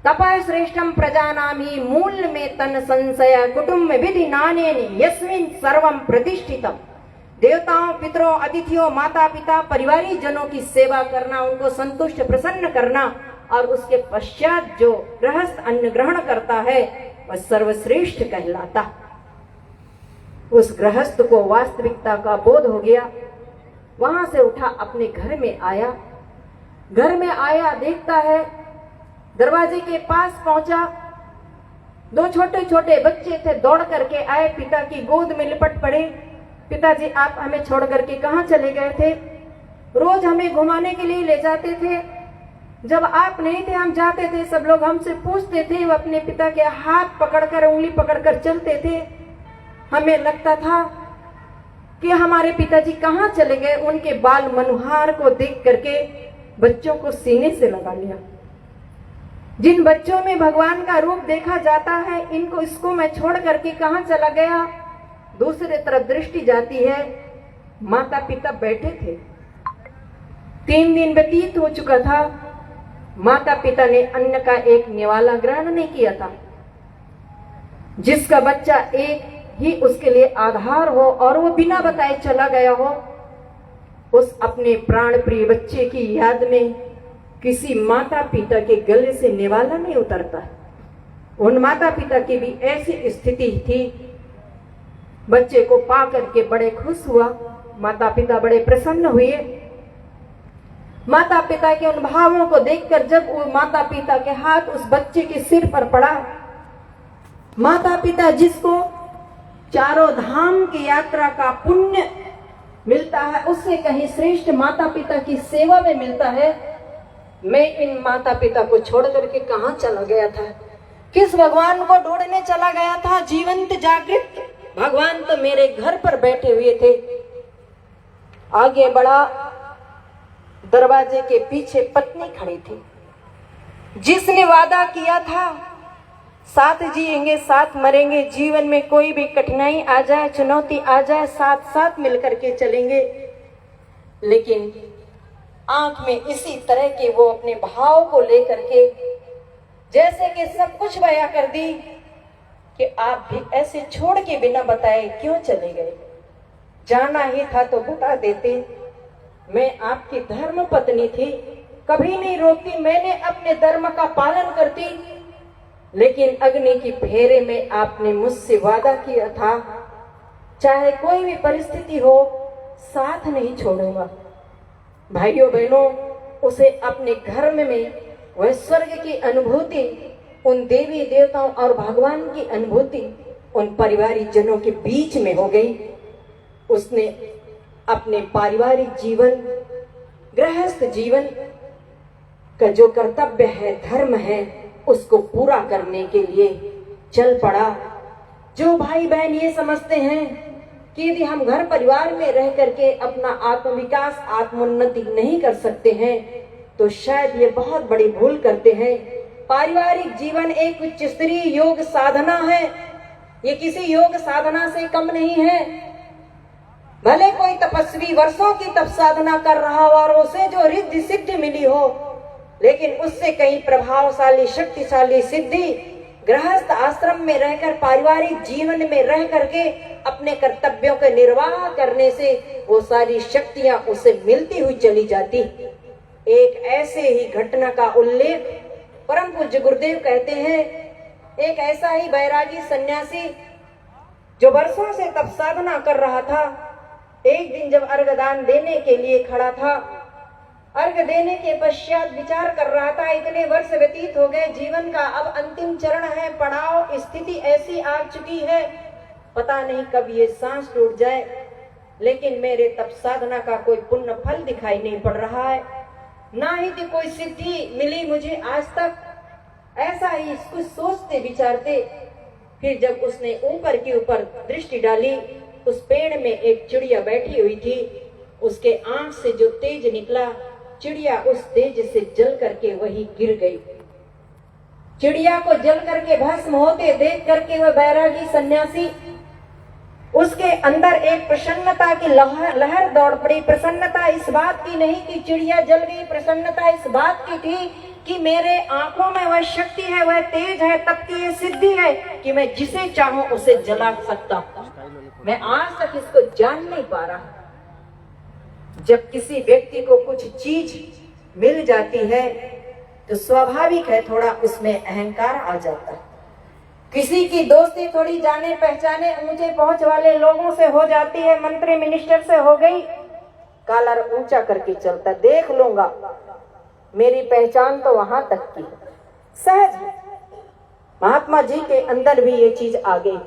तपः श्रेष्ठम प्रजानामि मूल में तन संशय कुटुंब विधि नाने यस्मिन् सर्वम प्रतिष्ठितम। देवताओं, पितरों, अतिथियों, माता पिता, परिवारी जनों की सेवा करना, उनको संतुष्ट प्रसन्न करना, और उसके पश्चात जो गृहस्थ अन्न ग्रहण करता है वह सर्वश्रेष्ठ कहलाता। उस गृहस्थ को वास्तविकता का बोध हो गया। वहां से उठा, अपने घर में आया। घर में आया, देखता है, दरवाजे के पास पहुंचा दो छोटे छोटे बच्चे थे, दौड़ करके आए, पिता की गोद में लिपट पड़े। पिताजी आप हमें छोड़ करके कहाँ चले गए थे? रोज हमें घुमाने के लिए ले जाते थे, जब आप नहीं थे हम जाते थे, सब लोग हमसे पूछते थे। वो अपने पिता के हाथ पकड़कर, उंगली पकड़कर चलते थे। हमें लगता था कि हमारे पिताजी कहाँ चले गए। उनके बाल मनोहार को देख करके बच्चों को सीने से लगा लिया। जिन बच्चों में भगवान का रूप देखा जाता है, इनको इसको मैं छोड़ करके कहाँ चला गया। दूसरे तरफ दृष्टि जाती है, माता पिता बैठे थे। 3 दिन व्यतीत हो चुका था, माता पिता ने अन्न का एक निवाला ग्रहण नहीं किया था। जिसका बच्चा एक ही उसके लिए आधार हो और वो बिना बताए चला गया हो, उस अपने प्राण प्रिय बच्चे की याद में किसी माता पिता के गले से निवाला नहीं उतरता। उन माता पिता की भी ऐसी स्थिति थी। बच्चे को पा करके बड़े खुश हुआ, माता पिता बड़े प्रसन्न हुए। माता पिता के उन भावों को देखकर जब वो माता पिता के हाथ उस बच्चे के सिर पर पड़ा, माता पिता जिसको चारों धाम की यात्रा का पुण्य मिलता है, उससे कहीं श्रेष्ठ माता पिता की सेवा में मिलता है। मैं इन माता पिता को छोड़ करके कहाँ चला गया था? किस भगवान को ढूंढने चला गया था? जीवंत जागृत भगवान तो मेरे घर पर बैठे हुए थे। आगे बढ़ा, दरवाजे के पीछे पत्नी खड़ी थी, जिसने वादा किया था साथ जिएंगे साथ मरेंगे, जीवन में कोई भी कठिनाई आ जाए, चुनौती आ जाए, साथ साथ मिलकर के चलेंगे। लेकिन आंख में इसी तरह के वो अपने भाव को लेकर के जैसे कि सब कुछ बयां कर दी कि आप भी ऐसे छोड़ के बिना बताए क्यों चले गए? जाना ही था तो बता देते। मैं आपकी धर्म पत्नी थी, कभी नहीं रोकती, मैंने अपने धर्म का पालन करती। लेकिन अग्नि की फेरे में आपने मुझसे वादा किया था, चाहे कोई भी परिस्थिति हो साथ नहीं छोड़ूंगा। भाइयों बहनों, उसे अपने घर में वह स्वर्ग की अनुभूति, उन देवी देवताओं और भगवान की अनुभूति उन पारिवारिक जनों के बीच में हो गई। उसने अपने पारिवारिक जीवन, गृहस्थ जीवन का जो कर्तव्य है, धर्म है, उसको पूरा करने के लिए चल पड़ा। जो भाई बहन ये समझते हैं कि यदि हम घर परिवार में रह करके अपना आत्मविकास, आत्मोन्नति नहीं कर सकते हैं, तो शायद ये बहुत बड़ी भूल करते हैं। पारिवारिक जीवन एक उच्च स्तरीय योग साधना है, ये किसी योग साधना से कम नहीं है। भले कोई तपस्वी वर्षों की तप साधना कर रहा हो और उसे जो रिद्धि सिद्धि मिली हो, लेकिन उससे कहीं प्रभावशाली, शक्तिशाली सिद्धि गृहस्थ आश्रम में रहकर, पारिवारिक जीवन में रह करके अपने कर्तव्यों का निर्वाह करने से वो सारी शक्तियां उसे मिलती हुई चली जाती। एक ऐसे ही घटना का उल्लेख परम पूज्य गुरुदेव कहते हैं। एक ऐसा ही बैरागी सन्यासी जो वर्षों से तप साधना कर रहा था, एक दिन जब अर्घदान देने के लिए खड़ा था, अर्घ देने के पश्चात विचार कर रहा था, इतने वर्ष व्यतीत हो गए, जीवन का अब अंतिम चरण है, पड़ाव स्थिति ऐसी आ चुकी है, पता नहीं कब ये सांस टूट जाए, लेकिन मेरे तप साधना का कोई पुण्य फल दिखाई नहीं पड़ रहा है, ना ही तो कोई सिद्धि मिली मुझे आज तक। ऐसा ही कुछ सोचते विचारते फिर जब उसने ऊपर के ऊपर दृष्टि डाली, उस पेड़ में एक चिड़िया बैठी हुई थी। उसके आंख से जो तेज निकला, चिड़िया उस तेज से जल करके वही गिर गई। चिड़िया को जल करके भस्म होते देख करके वह बैरागी सन्यासी, उसके अंदर एक प्रसन्नता की लहर दौड़ पड़ी। प्रसन्नता इस बात की नहीं कि चिड़िया जल गई, प्रसन्नता इस बात की थी कि मेरे आंखों में वह शक्ति है, वह तेज है, तब की ये सिद्धि है कि मैं जिसे चाहूं उसे जला सकता हूं। मैं आज तक इसको जान नहीं पा रहा। जब किसी व्यक्ति को कुछ चीज मिल जाती है तो स्वाभाविक है थोड़ा उसमें अहंकार आ जाता है। किसी की दोस्ती थोड़ी जाने पहचाने ऊंचे पहुंच वाले लोगों से हो जाती है, मंत्री मिनिस्टर से हो गई, कॉलर ऊंचा करके चलता, देख लूंगा, मेरी पहचान तो वहां तक की, सहज है। महात्मा जी के अंदर भी ये चीज आ गई।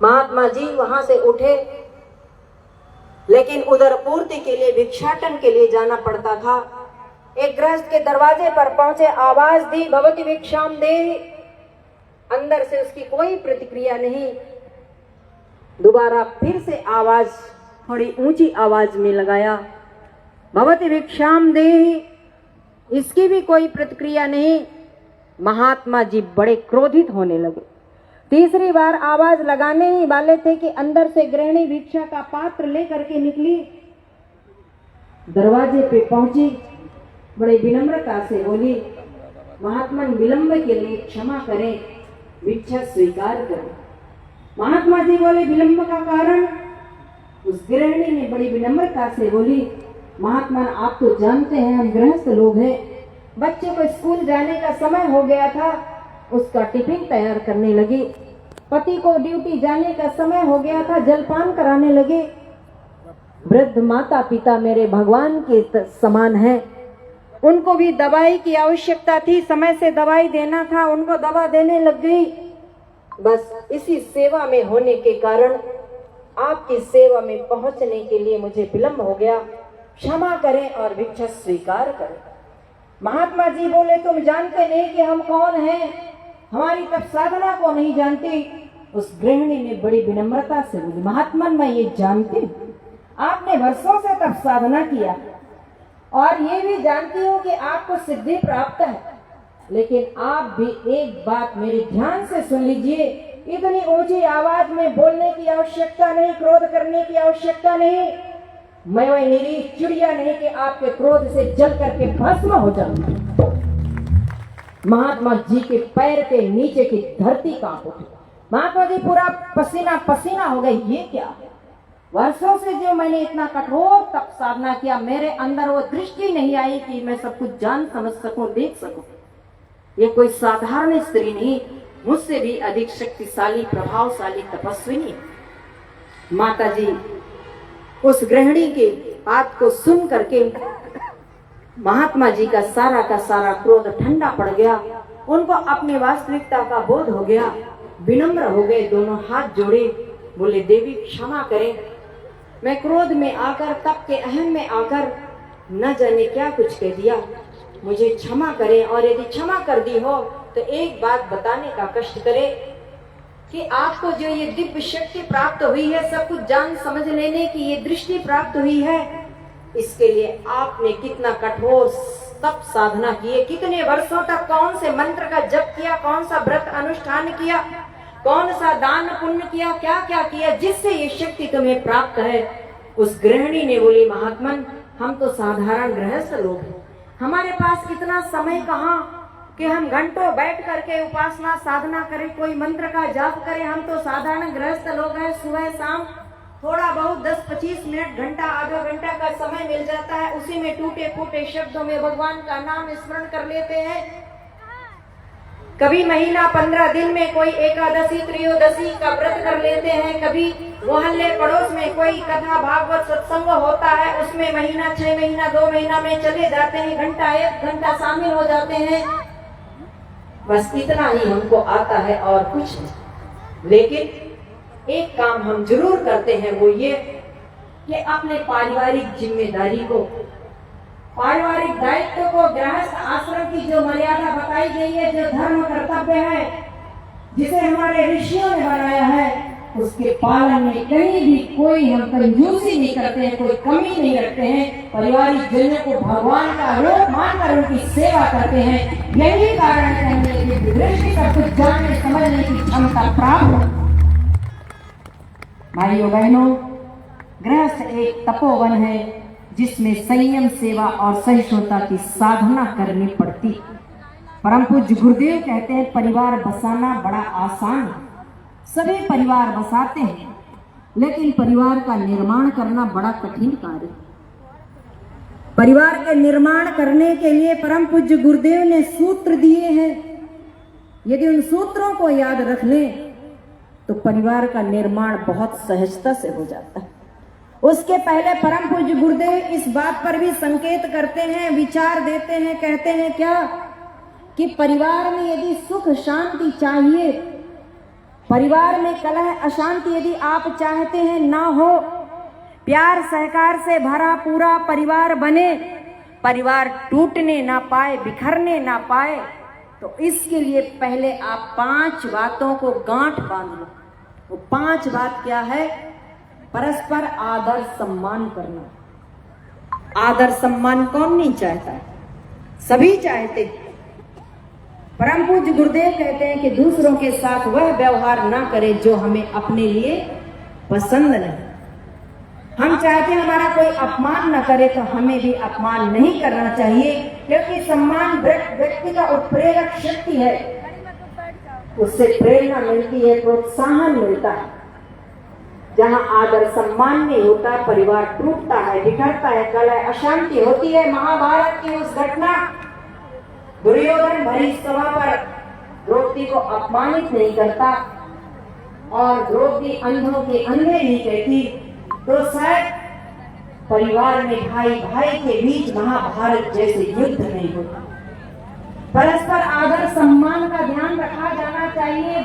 महात्मा जी वहां से उठे, लेकिन उधर पूर्ति के लिए, भिक्षाटन के लिए जाना पड़ता था। एक गृहस्थ के दरवाजे पर पहुंचे, आवाज दी, भवती भिक्षाम देहि। अंदर से उसकी कोई प्रतिक्रिया नहीं। दोबारा फिर से आवाज, थोड़ी ऊंची आवाज में लगाया, भवती भिक्षाम देहि। इसकी भी कोई प्रतिक्रिया नहीं। महात्मा जी बड़े क्रोधित होने लगे। तीसरी बार आवाज लगाने ही वाले थे कि अंदर से गृहिणी भिक्षा का पात्र लेकर के निकली, दरवाजे पे पहुंची, बड़े विनम्रता से बोली, महात्मन विलंब के लिए क्षमा करें, भिक्षा स्वीकार करें। महात्मा जी बोले, विलंब का कारण? उस गृहिणी ने बड़ी विनम्रता से बोली, महात्मा आप तो जानते हैं हम गृहस्थ लोग हैं, बच्चे को स्कूल जाने का समय हो गया था, उसका टिफिन तैयार करने लगी। पति को ड्यूटी जाने का समय हो गया था, जलपान कराने लगे। वृद्ध माता पिता मेरे भगवान के समान हैं, उनको भी दवाई की आवश्यकता थी, समय से दवाई देना था, उनको दवा देने लग गई। बस इसी सेवा में होने के कारण आपकी सेवा में पहुंचने के लिए मुझे विलंब हो गया, क्षमा करें और भिक्षा स्वीकार करें। महात्मा जी बोले, तुम जानते नहीं कि हम कौन हैं, हमारी तप साधना को नहीं जानती। उस गृहिणी ने बड़ी विनम्रता से बोली, महात्मा मैं ये जानती हूँ, आपने वर्षों से तप साधना किया और ये भी जानती हूँ कि आपको सिद्धि प्राप्त है, लेकिन आप भी एक बात मेरे ध्यान से सुन लीजिए। इतनी ऊंची आवाज में बोलने की आवश्यकता नहीं, क्रोध करने की आवश्यकता नहीं। मैं वही निरीह चिड़िया नहीं कि आपके क्रोध से जल करके भस्म हो जाऊं। महात्मा जी के पैर के नीचे की धरती कांप उठी। महात्मा जी पूरा पसीना पसीना हो गए। ये क्या है? वर्षों से जो मैंने इतना कठोर तप साधना किया, मेरे अंदर वो दृष्टि नहीं आई कि मैं सब कुछ जान समझ सकूं, देख सकूं। ये कोई साधारण स्त्री नहीं, मुझसे भी अधिक शक्तिशाली प्रभावशाली तपस्विनी। माता जी उस गृहिणी के बात को सुन करके महात्मा जी का सारा क्रोध ठंडा पड़ गया। उनको अपनी वास्तविकता का बोध हो गया, विनम्र हो गए, दोनों हाथ जोड़े, बोले देवी क्षमा करें, मैं क्रोध में आकर, तप के अहम में आकर न जाने क्या कुछ कह दिया, मुझे क्षमा करें। और यदि क्षमा कर दी हो तो एक बात बताने का कष्ट करें कि आपको जो ये दिव्य शक्ति प्राप्त हुई है, सब कुछ जान समझ लेने की ये दृष्टि प्राप्त हुई है, इसके लिए आपने कितना कठोर तप साधना किए, कितने वर्षों तक कौन से मंत्र का जप किया, कौन सा व्रत अनुष्ठान किया, कौन सा दान पुण्य किया, क्या क्या किया, जिससे ये शक्ति तुम्हें प्राप्त है। उस गृहिणी ने बोली, महात्मन हम तो साधारण गृहस्थ लोग हैं, हमारे पास इतना समय कहाँ कि हम घंटों बैठ करके उपासना साधना करें, कोई मंत्र का जाप करें। हम तो साधारण गृहस्थ लोग हैं, सुबह शाम थोड़ा बहुत 10-25 मिनट, घंटा, आधा घंटा का समय मिल जाता है, उसी में टूटे फूटे शब्दों में भगवान का नाम स्मरण कर लेते हैं। कभी महीना 15 दिन में कोई एकादशी त्रयोदशी का व्रत कर लेते हैं, कभी मोहल्ले पड़ोस में कोई कथा भागवत सत्संग होता है, उसमें महीना, 6 महीना, 2 महीना में चले जाते हैं, घंटा 1 घंटा शामिल हो जाते हैं। बस इतना ही हमको आता है और कुछ नहीं। लेकिन एक काम हम जरूर करते हैं, वो ये कि अपने पारिवारिक जिम्मेदारी को, पारिवारिक दायित्व को, गृहस्थ आश्रम की जो मर्यादा बताई गई है, जो धर्म कर्तव्य है, जिसे हमारे ऋषियों ने बनाया है, उसके पालन में कहीं भी कोई हम कंजूसी नहीं करते हैं, कोई कमी नहीं रखते हैं। पारिवारिक जनों को भगवान का रूप मानकर उनकी सेवा करते हैं। यही कारण है कि दृष्टि सब कुछ जानने समझने की क्षमता प्राप्त। भाइयों बहनों, गृहस्थ एक तपोवन है जिसमें संयम, सेवा और सहिष्णुता की साधना करनी पड़ती। परम पूज्य गुरुदेव कहते हैं, परिवार बसाना बड़ा आसान है, सभी परिवार बसाते हैं, लेकिन परिवार का निर्माण करना बड़ा कठिन कार्य है। परिवार के निर्माण करने के लिए परम पूज्य गुरुदेव ने सूत्र दिए हैं। यदि उन सूत्रों को याद रख लें तो परिवार का निर्माण बहुत सहजता से हो जाता है। उसके पहले परम पूज्य गुरुदेव इस बात पर भी संकेत करते हैं, विचार देते हैं, कहते हैं क्या कि परिवार में यदि सुख शांति चाहिए, परिवार में कलह अशांति यदि आप चाहते हैं ना हो, प्यार सहकार से भरा पूरा परिवार बने, परिवार टूटने ना पाए, बिखरने ना पाए, तो इसके लिए पहले आप 5 बातों को गांठ बांध लो। वो 5 बात क्या है? परस्पर आदर सम्मान करना। आदर सम्मान कौन नहीं चाहता है? सभी चाहते हैं। परम पूज्य गुरुदेव कहते हैं कि दूसरों के साथ वह व्यवहार ना करें जो हमें अपने लिए पसंद नहीं। हम चाहते हैं हमारा कोई अपमान न करे, तो हमें भी अपमान नहीं करना चाहिए, क्योंकि सम्मान व्यक्ति का उत्प्रेरक शक्ति है। उससे प्रेरणा मिलती है, प्रोत्साहन मिलता है। जहां आदर सम्मान नहीं होता, परिवार टूटता है, बिखरता है, कलह अशांति होती है। महाभारत की उस घटना, दुर्योधन भरी सभा पर द्रौपदी को अपमानित नहीं करता और द्रौपदी अंधों के अंधे नहीं कहती, तो शायद परिवार में भाई भाई के बीच महाभारत जैसे युद्ध नहीं होता। परस्पर आदर सम्मान का ध्यान रखा जाना चाहिए।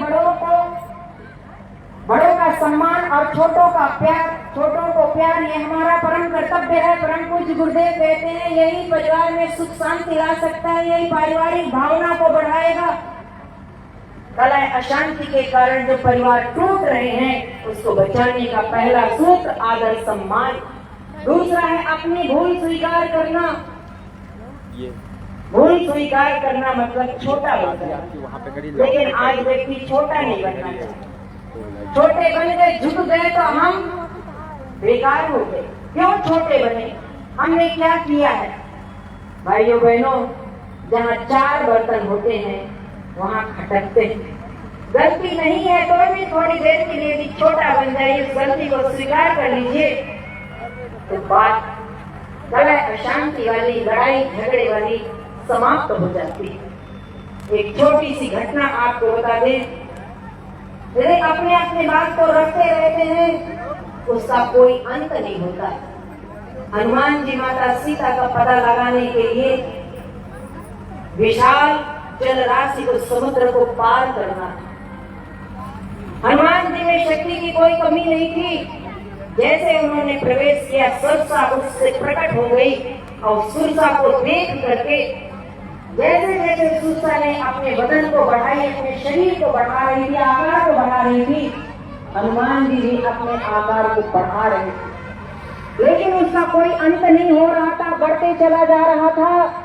बड़ों का सम्मान और छोटों का प्यार, छोटों को प्यार, ये हमारा परम कर्तव्य है। परम पूज्य गुरुदेव कहते हैं यही परिवार में सुख शांति ला सकता है, यही पारिवारिक भावना को बढ़ाएगा। कलह अशांति के कारण जो परिवार टूट रहे हैं, उसको बचाने का पहला सूत्र आदर सम्मान। दूसरा है अपनी भूल स्वीकार करना। भूल स्वीकार करना मतलब छोटा बनना, लेकिन आज व्यक्ति छोटा नहीं बनना चाहिए। छोटे बन गए, झुक गए तो हम बेकार हो गए। क्यों छोटे बने? हमने क्या किया है? भाइयों बहनों, जहाँ 4 बर्तन होते हैं वहाँ खटकते हैं। गलती नहीं है तो भी थोड़ी देर के लिए भी छोटा बन जाए, इस गलती को स्वीकार कर लीजिए, तो बात कलह अशांति वाली, लड़ाई झगड़े वाली समाप्त हो जाती है। एक छोटी सी घटना आपको बता दें। यदि अपने अपने बात को रखते रहते हैं, उसका कोई अंत नहीं होता। हनुमान जी माता सीता का पता लगाने के लिए विशाल जल राशि को, समुद्र को पार करना था। हनुमान जी में शक्ति की कोई कमी नहीं थी। जैसे उन्होंने प्रवेश किया, सुरसा उससे प्रकट हो गई और सुरसा को देख करके जैसे जैसे सुरसा ने अपने बदन को बढ़ाई, अपने शरीर को बढ़ा रही थी, आकार को बढ़ा रही थी, हनुमान जी भी अपने आकार को बढ़ा रहे थे, लेकिन उसका कोई अंत नहीं हो रहा था, बढ़ते चला जा रहा था।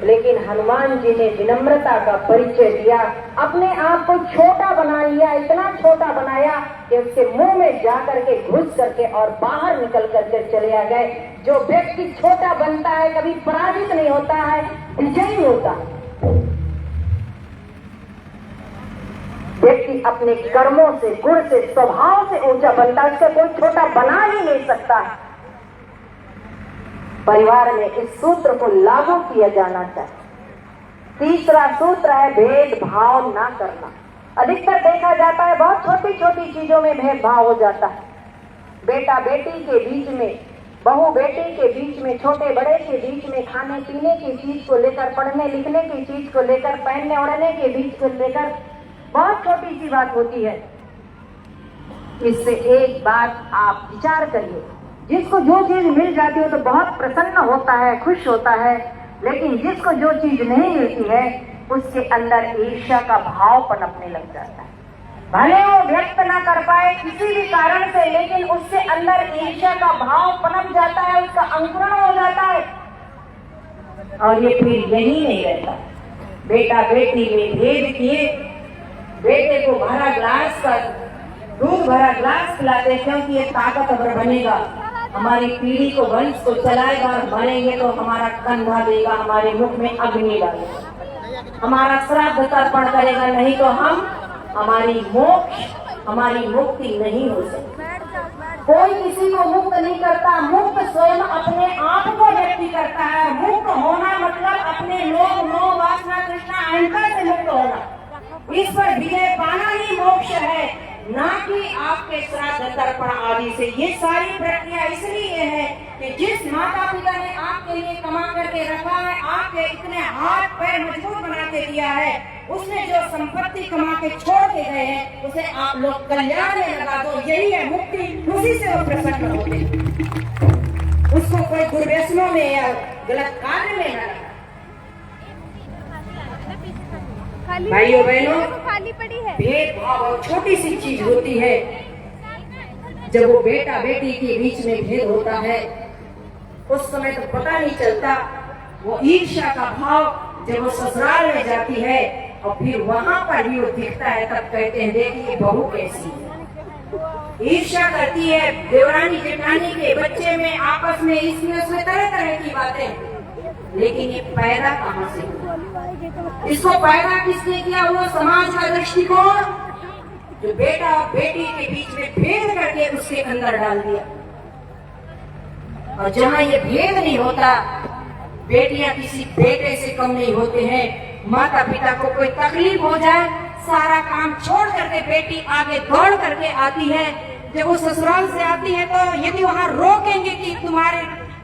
लेकिन हनुमान जी ने विनम्रता का परिचय दिया, अपने आप को छोटा बना लिया, इतना छोटा बनाया कि उसके मुंह में जा करके घुस करके और बाहर निकल करके चले आ गए। जो व्यक्ति छोटा बनता है कभी पराजित नहीं होता है, विजयी होता है। व्यक्ति अपने कर्मों से, गुण से, स्वभाव से ऊंचा बनता है, उसको कोई छोटा बना ही नहीं सकता। परिवार में इस सूत्र को लागू किया जाना चाहिए। तीसरा सूत्र है भेदभाव ना करना। अधिकतर देखा जाता है बहुत छोटी छोटी चीजों में भेदभाव हो जाता है। बेटा बेटी के बीच में, बहू बेटी के बीच में, छोटे बड़े के बीच में, खाने पीने की चीज को लेकर, पढ़ने लिखने की चीज को लेकर, पहनने ओढ़ने के बीच को लेकर बहुत छोटी सी बात होती है। इससे एक बात आप विचार करिए, जिसको जो चीज मिल जाती है तो बहुत प्रसन्न होता है, खुश होता है, लेकिन जिसको जो चीज नहीं मिलती है उसके अंदर ईर्ष्या का भाव पनपने लग जाता है। भले वो व्यक्त ना कर पाए किसी भी कारण से, लेकिन उसके अंदर ईर्ष्या का भाव पनप जाता है, उसका अंकुरण हो जाता है और ये फिर यही नहीं रहता। बेटा बेटी में भेद किए, बेटे को भरा ग्लास का दूध भरा ग्लास पिलाते, क्योंकि ये ताकतवर बनेगा, हमारी पीढ़ी को, वंश को चलाएगा, और मरेंगे तो हमारा कंधा देगा, हमारे मुख में अग्नि डालेगा, हमारा श्राद्ध तर्पण करेगा, नहीं तो हमारी मोक्ष, हमारी मुक्ति नहीं हो सकती। कोई किसी को मुक्त नहीं करता, मुक्त स्वयं अपने आप को व्यक्ति करता है। मुक्त होना मतलब अपने लोभ, मोह, वासना, तृष्णा, अहंकार से मुक्त होना। इस पर विजय पाना ही मोक्ष है, ना कि आपके श्राद्ध तर्पण आदि से। ये सारी प्रक्रिया इसलिए है कि जिस माता पिता ने आपके लिए कमा करके रखा है, आपके इतने हाथ पैर मजबूत बना के दिया है, उसने जो संपत्ति कमा के छोड़ के गए हैं उसे आप लोग कल्याण में लगा दो। यही है मुक्ति, उसी से वो प्रसन्न होते हैं। उसको कोई दुर्व्यसनों में या गलत कार्य में न लगा। भाइयों बहनों, खाली पड़ी है। भेदभाव और छोटी सी चीज होती है। जब वो बेटा बेटी के बीच में भेद होता है उस समय तो पता नहीं चलता। वो ईर्ष्या का भाव जब वो ससुराल में जाती है और फिर वहां पर भी वो दिखता है, तब कहते हैं देखिए बहू कैसी है। ईर्ष्या करती है देवरानी जेठानी के बच्चे में, आपस में इसमें उसमें तरह तरह की बातें। लेकिन ये पैदा कहां से हुआ? इसको पैदा किसने किया? वो समाज का दृष्टिकोण जो बेटा और बेटी के बीच में भेद करके उसके अंदर डाल दिया। और जहां ये भेद नहीं होता, बेटियां किसी बेटे से कम नहीं होते हैं। माता पिता को कोई तकलीफ हो जाए, सारा काम छोड़ करके बेटी आगे दौड़ करके आती है। जब वो ससुराल से आती है तो यदि वहां रोकेंगे कि तुम्हारे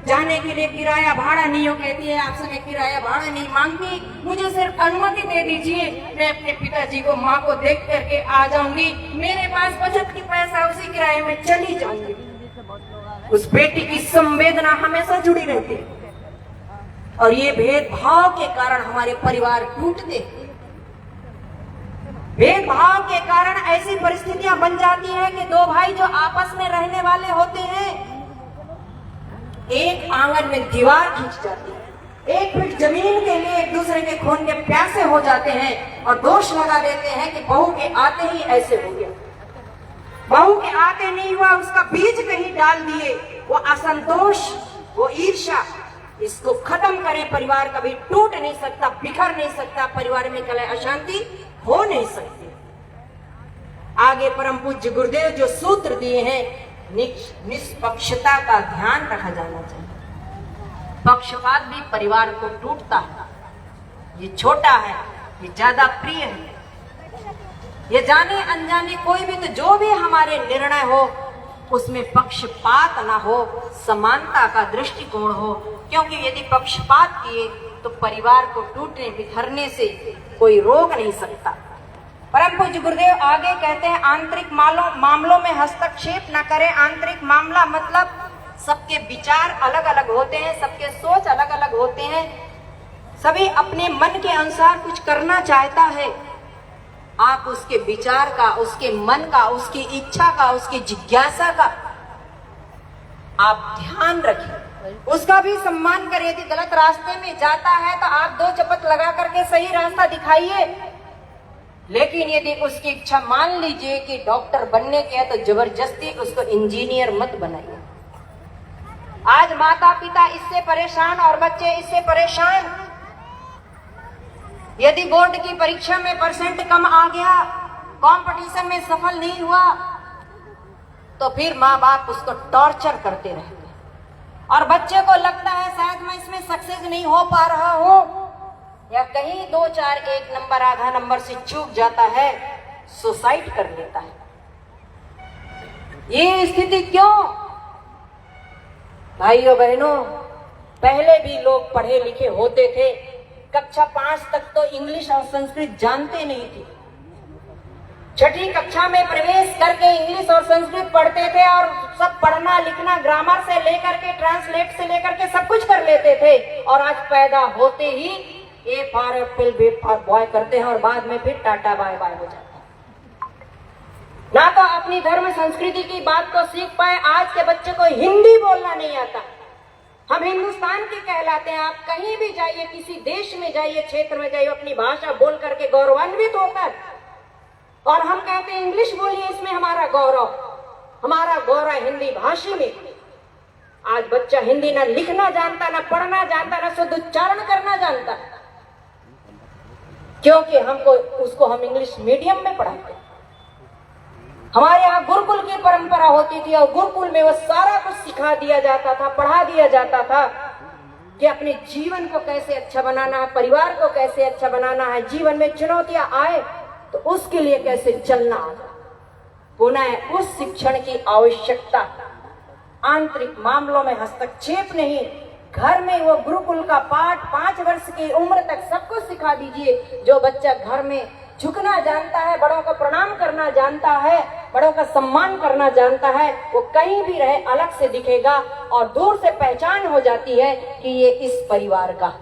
जाने के लिए किराया भाड़ा नहीं हो, कहती है आपसे मैं किराया भाड़ा नहीं मांगती, मुझे सिर्फ अनुमति दे दीजिए, मैं अपने पिताजी को माँ को देख करके आ जाऊंगी, मेरे पास बचत की पैसा उसी किराए में चली जाऊंगी। उस बेटी की संवेदना हमेशा जुड़ी रहती है। और ये भेदभाव के कारण हमारे परिवार टूटते हैं। भेदभाव के कारण ऐसी परिस्थितियां बन जाती है कि दो भाई जो आपस में रहने वाले होते हैं, एक आंगन में दीवार खींच जाती है, एक फीट जमीन के लिए एक दूसरे के खून के प्यासे हो जाते हैं और दोष लगा देते हैं कि बहू के आते ही ऐसे हो गया, बहू के आते नहीं हुआ, उसका बीज कहीं डाल दिए। वो असंतोष, वो ईर्ष्या, इसको खत्म करें। परिवार कभी टूट नहीं सकता, बिखर नहीं सकता, परिवार में कलह अशांति हो नहीं सकती। आगे परम पूज्य गुरुदेव जो सूत्र दिए हैं, निष्पक्षता का ध्यान रखा जाना चाहिए। पक्षपात भी परिवार को टूटता है। ये छोटा है, ये ज्यादा प्रिय है। ये जाने अनजाने कोई भी, तो जो भी हमारे निर्णय हो उसमें पक्षपात ना हो, समानता का दृष्टिकोण हो। क्योंकि यदि पक्षपात किए तो परिवार को टूटने बिखरने से कोई रोक नहीं सकता। परम पूज्य गुरुदेव आगे कहते हैं, आंतरिक मामलों में हस्तक्षेप न करें। आंतरिक मामला मतलब सबके विचार अलग अलग होते हैं, सबके सोच अलग अलग होते हैं, सभी अपने मन के अनुसार कुछ करना चाहता है। आप उसके विचार का, उसके मन का, उसकी इच्छा का, उसकी जिज्ञासा का आप ध्यान रखिए, उसका भी सम्मान करिए। यदि गलत रास्ते में जाता है तो आप दो चपत लगा करके सही रास्ता दिखाइए। लेकिन यदि उसकी इच्छा मान लीजिए कि डॉक्टर बनने की है तो जबरदस्ती उसको इंजीनियर मत बनाइए। आज माता पिता इससे परेशान और बच्चे इससे परेशान। यदि बोर्ड की परीक्षा में परसेंट कम आ गया, कंपटीशन में सफल नहीं हुआ, तो फिर माँ बाप उसको टॉर्चर करते रहते हैं। और बच्चे को लगता है शायद मैं इसमें सक्सेस नहीं हो पा रहा हूं, या कहीं 2 4 1 नंबर आधा नंबर से चूक जाता है, सुसाइड कर लेता है। ये स्थिति क्यों? भाइयों बहनों, पहले भी लोग पढ़े लिखे होते थे। कक्षा 5 तक तो इंग्लिश और संस्कृत जानते नहीं थे। 6ठी कक्षा में प्रवेश करके इंग्लिश और संस्कृत पढ़ते थे और सब पढ़ना लिखना, ग्रामर से लेकर के ट्रांसलेट से लेकर के सब कुछ कर लेते थे। और आज पैदा होते ही A for apple, B for boy करते हैं और बाद में फिर टाटा बाय बाय हो जाता है। ना तो अपनी धर्म संस्कृति की बात को सीख पाए। आज के बच्चे को हिंदी बोलना नहीं आता। हम हिंदुस्तान के कहलाते हैं। आप कहीं भी जाइए, किसी देश में जाइए, क्षेत्र में जाइए, अपनी भाषा बोल करके गौरवान्वित होकर, और हम कहते हैं इंग्लिश बोलिए, इसमें हमारा गौरव हिंदी भाषी में। आज बच्चा हिंदी ना लिखना जानता, ना पढ़ना जानता, ना शुद्ध उच्चारण करना जानता, क्योंकि उसको हम इंग्लिश मीडियम में पढ़ाते हैं। हमारे यहाँ गुरुकुल की परंपरा होती थी और गुरुकुल में वो सारा कुछ सिखा दिया जाता था, पढ़ा दिया जाता था कि अपने जीवन को कैसे अच्छा बनाना है, परिवार को कैसे अच्छा बनाना है, जीवन में चुनौतियां आए तो उसके लिए कैसे चलना है। पुनः उस शिक्षण की आवश्यकता आंतरिक मामलों में हस्तक्षेप नहीं। घर में वो गुरुकुल का पाठ 5 वर्ष की उम्र तक सबको सिखा दीजिए। जो बच्चा घर में झुकना जानता है, बड़ों को प्रणाम करना जानता है, बड़ों का सम्मान करना जानता है, वो कहीं भी रहे अलग से दिखेगा और दूर से पहचान हो जाती है कि ये इस परिवार का।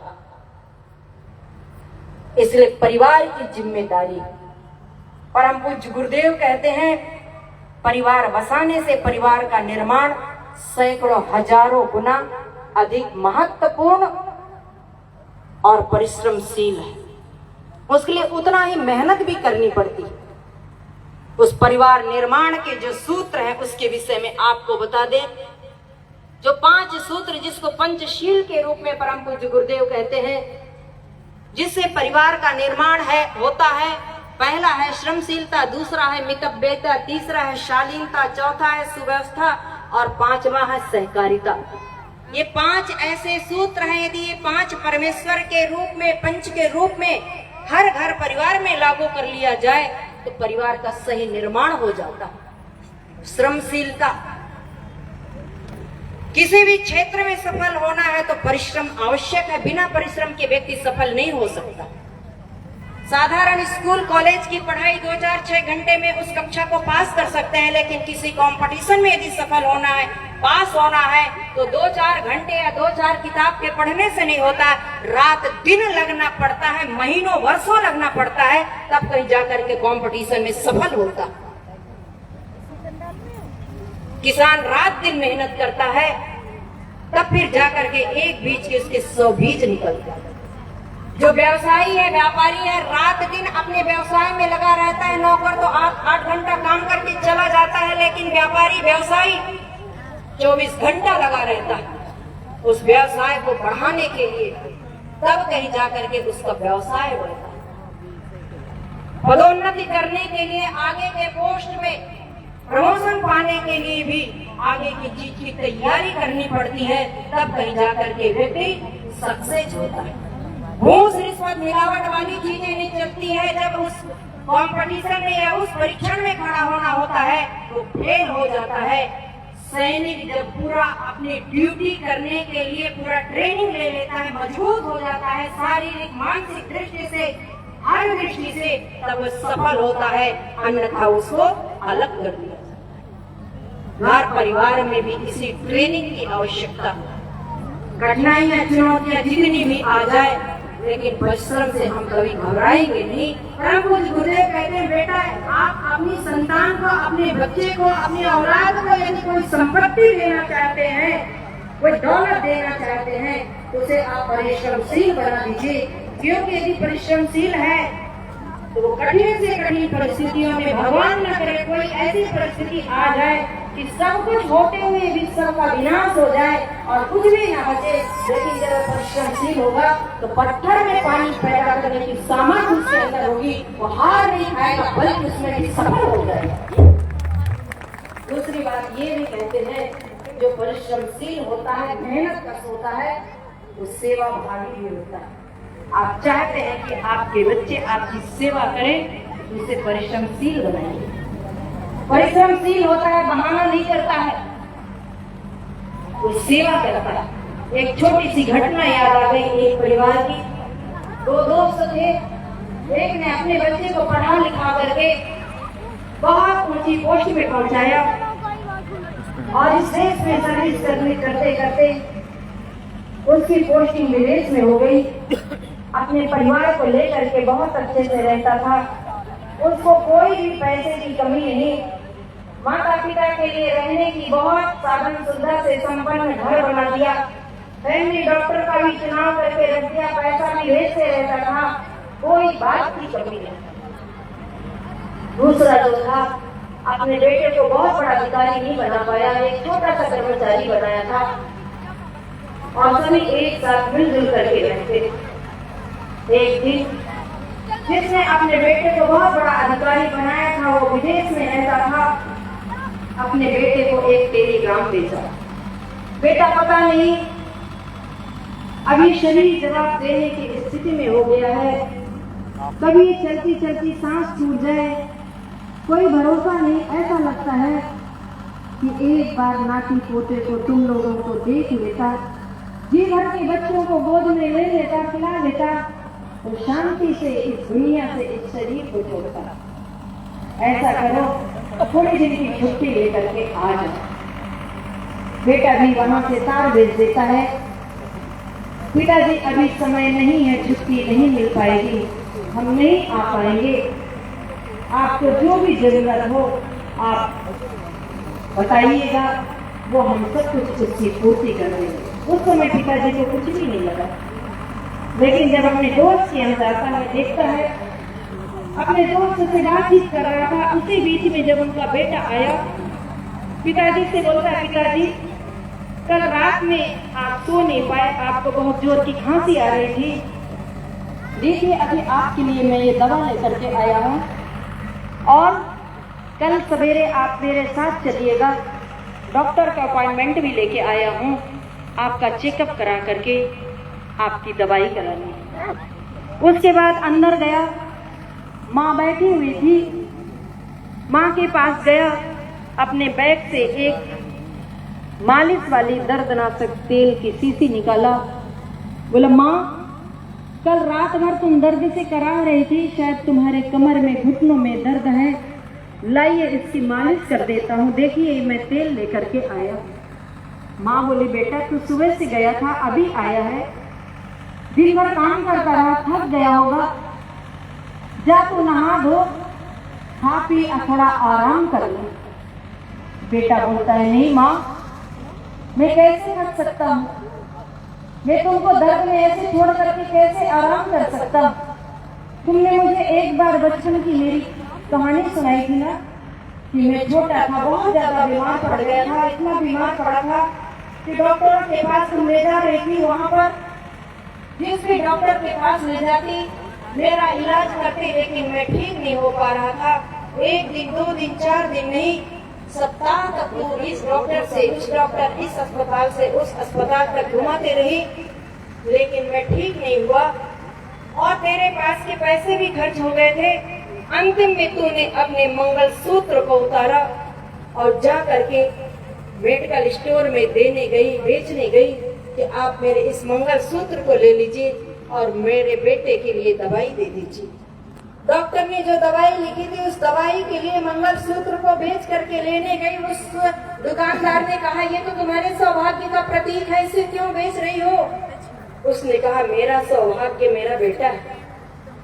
इसलिए परिवार की जिम्मेदारी, परम पूज्य गुरुदेव कहते हैं, परिवार बसाने से परिवार का निर्माण सैकड़ों हजारों गुना अधिक महत्वपूर्ण और परिश्रमशील है। उसके लिए उतना ही मेहनत भी करनी पड़ती। उस परिवार निर्माण के जो सूत्र हैं उसके विषय में आपको बता दें। जो 5 सूत्र जिसको पंचशील के रूप में परम पूज्य गुरुदेव कहते हैं, जिससे परिवार का निर्माण होता है। पहला है श्रमशीलता, दूसरा है मितव्ययता, तीसरा है शालीनता, चौथा है सुव्यवस्था और 5वां है सहकारिता। ये 5 ऐसे सूत्र हैं, यदि ये 5 परमेश्वर के रूप में, पंच के रूप में हर घर परिवार में लागू कर लिया जाए तो परिवार का सही निर्माण हो जाता है। श्रमशीलता, किसी भी क्षेत्र में सफल होना है तो परिश्रम आवश्यक है। बिना परिश्रम के व्यक्ति सफल नहीं हो सकता। साधारण स्कूल कॉलेज की पढ़ाई 2, 4, 6 घंटे में उस कक्षा को पास कर सकते हैं, लेकिन किसी कंपटीशन में यदि सफल होना है, पास होना है तो 2-4 घंटे या 2-4 किताब के पढ़ने से नहीं होता। रात दिन लगना पड़ता है, महीनों वर्षों लगना पड़ता है, तब कहीं जाकर के कंपटीशन में सफल होता। किसान रात दिन मेहनत करता है, तब फिर जाकर के एक बीज के उसके 100 बीज निकलते हैं। जो व्यवसायी है, व्यापारी है, रात दिन अपने व्यवसाय में लगा रहता है। नौकर तो 8 घंटा काम करके चला जाता है, लेकिन व्यापारी, व्यवसायी 24 घंटा लगा रहता है उस व्यवसाय को बढ़ाने के लिए, तब कहीं जाकर के उसका व्यवसाय बढ़ता है। पदोन्नति करने के लिए, आगे के पोस्ट में प्रमोशन पाने के लिए भी आगे की चीज की तैयारी करनी पड़ती है, तब कहीं जाकर के व्यक्ति सक्सेस होता है। घूस रिश्वत मिलावट वाली चीजें नहीं चलती है। जब उस कंपटीशन में या उस परीक्षण में खड़ा होना होता है तो फेल हो जाता है। सैनिक जब पूरा अपनी ड्यूटी करने के लिए पूरा ट्रेनिंग ले लेता है, मजबूत हो जाता है शारीरिक मानसिक दृष्टि से, हर दृष्टि से, तब वो सफल होता है, अन्यथा उसको अलग कर दिया जाता है। हर परिवार में भी इसी ट्रेनिंग की आवश्यकता। कठिनाइयां, चुनौतियां जितनी भी आ जाए, लेकिन परिश्रम से हम कभी घबराएंगे नहीं। परम पूज्य गुरुदेव कहते हैं, बेटा आप अपनी संतान को, अपने बच्चे को, अपनी औलाद को यदि कोई संपत्ति देना चाहते हैं, कोई दौलत देना चाहते हैं, तो उसे आप परिश्रमशील बना दीजिए। क्योंकि यदि परिश्रमशील है तो वो कठिन से कठिन परिस्थितियों में, भगवान न करे कोई ऐसी परिस्थिति आ जाए कि सब कुछ होते हुए भी सबका विनाश हो जाए और कुछ भी न बचे, लेकिन जब परिश्रमशील होगा तो पत्थर में पानी पैदा करने की सामर्थ्य उसके अंदर होगी, वो हार नहीं खाएगा बल्कि उसमें भी सफल हो जाएगा। दूसरी बात ये भी कहते हैं, जो परिश्रमशील होता है, मेहनत कश होता है, वो सेवा भावी भी होता है। आप चाहते हैं कि आपके बच्चे आपकी सेवा करें, उसे परिश्रमशील बनाइए। परिश्रमशील होता है, बहाना नहीं करता है, वो सेवा करता है। एक छोटी सी घटना याद आ गई। एक परिवार की 2 दोस्त थे। एक ने अपने बच्चे को पढ़ा लिखा करके बहुत ऊंची पोस्ट में पहुंचाया और इस देश में सर्विस करते करते उसकी पोस्टिंग विदेश में हो गई। अपने परिवार को लेकर के बहुत अच्छे से रहता था, उसको कोई भी पैसे की कमी नहीं। माता पिता के लिए रहने की बहुत साधन सुविधा से संपन्न घर बना दिया। फैमिली डॉक्टर का भी चुनाव करके रख दिया, पैसा भी भेजते रहता था, कोई बात की कमी नहीं। दूसरा जो था, अपने बेटे को बहुत बड़ा अधिकारी नहीं बना पाया, एक छोटा सा कर्मचारी बनाया था और सभी एक साथ मिलजुल करके रहते थे। एक दिन जिसने अपने बेटे को बहुत बड़ा अधिकारी बनाया था, वो विदेश में रहता था। अपने बेटे को एक टेलीग्राम भेजा, बेटा पता नहीं अभी शरीर जवाब देने की स्थिति में हो गया है, कभी चलती चलती सांस छूट जाए, कोई भरोसा नहीं, ऐसा लगता है कि एक बार नाती पोते को तुम लोगों को देख लेता, जी भर के बच्चों को गोद में ले लेता, खिला लेता, तो शांति से इस दुनिया से इस शरीर को छोड़ता। ऐसा करो, थोड़े दिन की छुट्टी लेकर के आ जाओ। बेटा भी वहां से तार भेज देता है, पिताजी अभी समय नहीं है, छुट्टी नहीं मिल पाएगी, हम नहीं आ पाएंगे, आपको जो भी जरूरत हो आप बताइएगा, वो हम सब कुछ उसकी पूर्ति कर देंगे। उस समय पिताजी को कुछ भी नहीं लगा, लेकिन जब अपने दोस्त के यहाँ जाता है, देखता है अपने दोस्त से बातचीत कर रहा था, उसी बीच में जब उनका बेटा आया, पिताजी से बोलता है, पिताजी कल रात में आप सो नहीं पाए, आपको बहुत जोर की खांसी आ रही थी, देखिए अभी आपके लिए मैं ये दवा लेकर के आया हूँ, और कल सवेरे आप मेरे साथ चलिएगा, डॉक्टर का अपॉइंटमेंट भी लेके आया हूँ, आपका चेकअप करा करके आपकी दवाई करानी है। उसके बाद अंदर गया, माँ बैठी हुई थी, माँ के पास गया, अपने बैग से एक मालिश वाली दर्दनाशक तेल की शीशी निकाला, बोला माँ कल रात भर तुम दर्द से करा रही थी, शायद तुम्हारे कमर में घुटनों में दर्द है, लाइए इसकी मालिश कर देता हूँ, देखिए मैं तेल लेकर के आया। माँ बोली बेटा तू सुबह से गया था, अभी आया है, दिन भर काम करता रहा, थक गया होगा, जा तू नहा धो, खा पी थोड़ा आराम कर ले। बेटा बोलता है नहीं माँ, मैं कैसे थक सकता हूँ, मैं तुमको दर्द में ऐसे छोड़ करके कैसे आराम कर सकता। तुमने मुझे एक बार बचपन की मेरी कहानी सुनाई थी ना, कि मैं छोटा था, बहुत ज्यादा बीमार पड़ गया था, इतना बीमार पड़ा था कि डॉक्टर के पास तुम ले जा रही थी, वहाँ पर जिस भी डॉक्टर के पास ले जाती मेरा इलाज करते, लेकिन मैं ठीक नहीं हो पा रहा था। एक दिन, 2 दिन, 4 दिन नहीं, सप्ताह तक तू इस डॉक्टर से उस डॉक्टर, इस अस्पताल से उस अस्पताल तक घुमाते रही, लेकिन मैं ठीक नहीं हुआ, और तेरे पास के पैसे भी खर्च हो गए थे। अंतिम में तूने अपने मंगलसूत्र को उतारा और जा करके मेडिकल स्टोर में देने गई, बेचने गई कि आप मेरे इस मंगलसूत्र को ले लीजिए और मेरे बेटे के लिए दवाई दे दीजिए। डॉक्टर ने जो दवाई लिखी थी, उस दवाई के लिए मंगलसूत्र को बेच करके लेने गई। उस दुकानदार ने कहा ये तो तुम्हारे सौभाग्य का प्रतीक है, इसे क्यों बेच रही हो? उसने कहा मेरा सौभाग्य मेरा बेटा है,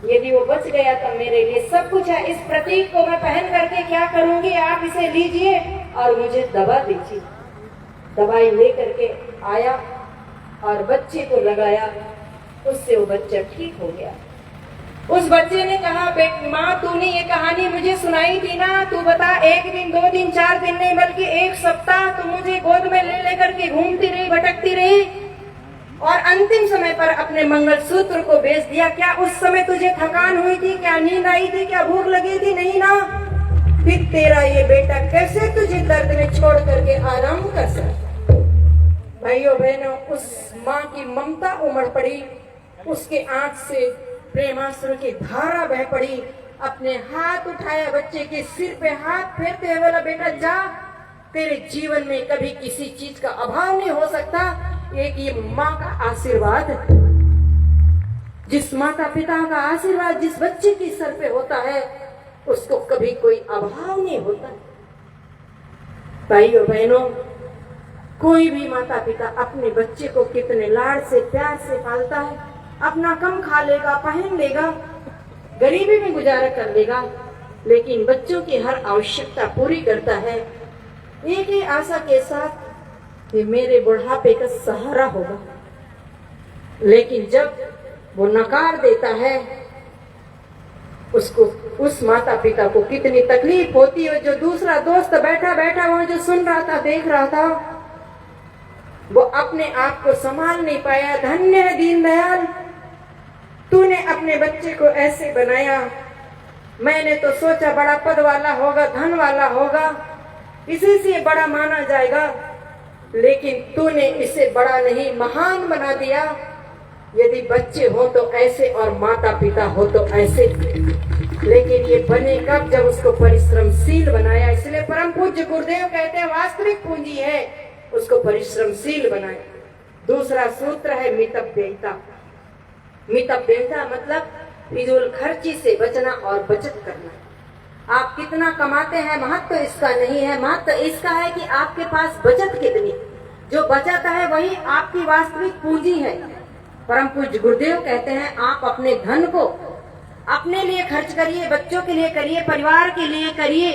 यदि वो बच गया तो मेरे लिए सब कुछ है, इस प्रतीक को मैं पहन करके क्या करूंगी, आप इसे लीजिए और मुझे दवा दीजिए। दवाई ले करके आया और बच्चे को लगाया, उससे वो बच्चा ठीक हो गया। उस बच्चे ने कहा माँ तूने ये कहानी मुझे सुनाई थी ना, तू बता 1 दिन, 2 दिन, 4 दिन नहीं बल्कि 1 सप्ताह तू मुझे गोद में ले लेकर के घूमती रही, भटकती रही और अंतिम समय पर अपने मंगलसूत्र को बेच दिया। क्या उस समय तुझे थकान हुई थी, क्या नींद आई थी, क्या भूख लगी थी? नहीं ना। फिर तेरा ये बेटा कैसे तुझे दर्द में छोड़ करके आराम कर सकता? भाइयों बहनों, उस माँ की ममता उमड़ पड़ी, उसके आंख से प्रेमाश्रु की धारा बह पड़ी। अपने हाथ उठाया, बच्चे के सिर पे हाथ फेरते हुए बोला बेटा जा, तेरे जीवन में कभी किसी चीज का अभाव नहीं हो सकता। एक ये माँ का आशीर्वाद, जिस माता पिता का आशीर्वाद जिस बच्चे के सर पे होता है उसको कभी कोई अभाव नहीं होता। भाइयों बहनों, कोई भी माता पिता अपने बच्चे को कितने लाड से प्यार से पालता है, अपना कम खा लेगा, पहन लेगा, गरीबी में गुजारा कर लेगा, लेकिन बच्चों की हर आवश्यकता पूरी करता है, एक ही आशा के साथ कि मेरे बुढ़ापे का सहारा होगा। लेकिन जब वो नकार देता है, उसको, उस माता पिता को कितनी तकलीफ होती है। जो दूसरा दोस्त बैठा बैठा वहां जो सुन रहा था, देख रहा था, वो अपने आप को संभाल नहीं पाया। धन्य है दीनदयाल, तूने अपने बच्चे को ऐसे बनाया। मैंने तो सोचा बड़ा पद वाला होगा, धन वाला होगा, इसी से बड़ा माना जाएगा, लेकिन तूने इसे बड़ा नहीं महान बना दिया। यदि बच्चे हो तो ऐसे और माता पिता हो तो ऐसे। लेकिन ये बने कब? जब उसको परिश्रमशील बनाया। इसलिए परम पूज्य गुरुदेव कहते हैं वास्तविक पूंजी है उसको परिश्रमशील बनाया। दूसरा सूत्र है मितव्ययिता। मितव्ययिता मतलब फिजूल खर्ची से बचना और बचत करना। आप कितना कमाते हैं महत्व इसका नहीं है, महत्व इसका है कि आपके पास बचत कितनी। जो बचत है वही आपकी वास्तविक पूंजी है। परम पूज्य गुरुदेव कहते हैं आप अपने धन को अपने लिए खर्च करिए, बच्चों के लिए करिए, परिवार के लिए करिए,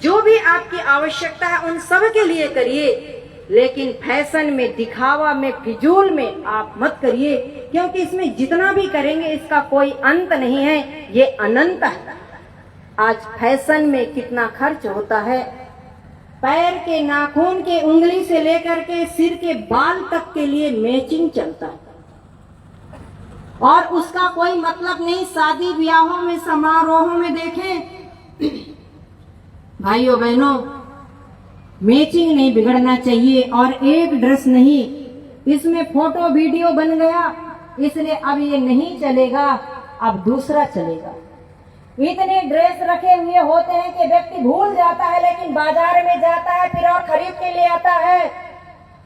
जो भी आपकी आवश्यकता है उन सब के लिए करिए, लेकिन फैशन में, दिखावा में, फिजूल में आप मत करिए, क्योंकि इसमें जितना भी करेंगे इसका कोई अंत नहीं है, ये अनंत है। आज फैशन में कितना खर्च होता है, पैर के नाखून के उंगली से लेकर के सिर के बाल तक के लिए मैचिंग चलता है और उसका कोई मतलब नहीं। शादी ब्याहों में, समारोहों में देखें भाइयों बहनों, मैचिंग नहीं बिगड़ना चाहिए और एक ड्रेस नहीं, इसमें फोटो वीडियो बन गया इसलिए अब ये नहीं चलेगा, अब दूसरा चलेगा। इतने ड्रेस रखे हुए होते हैं कि व्यक्ति भूल जाता है, लेकिन बाजार में जाता है फिर और खरीद के ले आता है।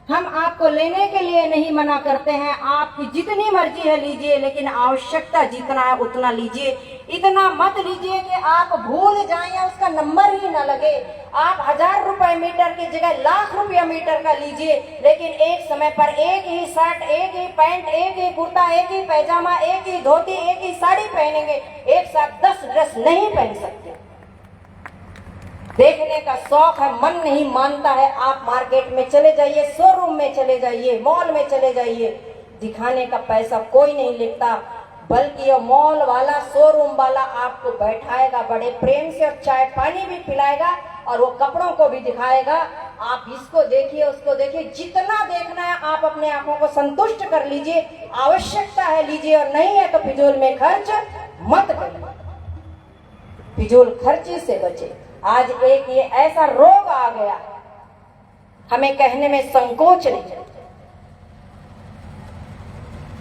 हम आपको लेने के लिए नहीं मना करते हैं, आपकी जितनी मर्जी है लीजिए, लेकिन आवश्यकता जितना है उतना लीजिए। इतना मत लीजिए कि आप भूल जाएं या उसका नंबर ही न लगे। आप 1000 रुपए मीटर की जगह लाख रुपया मीटर का लीजिए, लेकिन एक समय पर एक ही शर्ट, एक ही पैंट, एक ही कुर्ता, एक ही पैजामा, एक ही धोती, एक ही साड़ी पहनेंगे। एक साथ 10 ड्रेस नहीं पहन सकते। देखने का शौक है, मन नहीं मानता है। आप मार्केट में चले जाइए, शोरूम में चले जाइए, मॉल में चले जाइए, दिखाने का पैसा कोई नहीं लेता, बल्कि ये मॉल वाला, शोरूम वाला आपको बैठाएगा बड़े प्रेम से और चाय पानी भी पिलाएगा और वो कपड़ों को भी दिखाएगा। आप इसको देखिए, उसको देखिए, जितना देखना है आप अपने आंखों को संतुष्ट कर लीजिए। आवश्यकता है लीजिए और नहीं है तो फिजूल में खर्च मत करिए, फिजूल खर्ची से बचे। आज एक ये ऐसा रोग आ गया, हमें कहने में संकोच नहीं।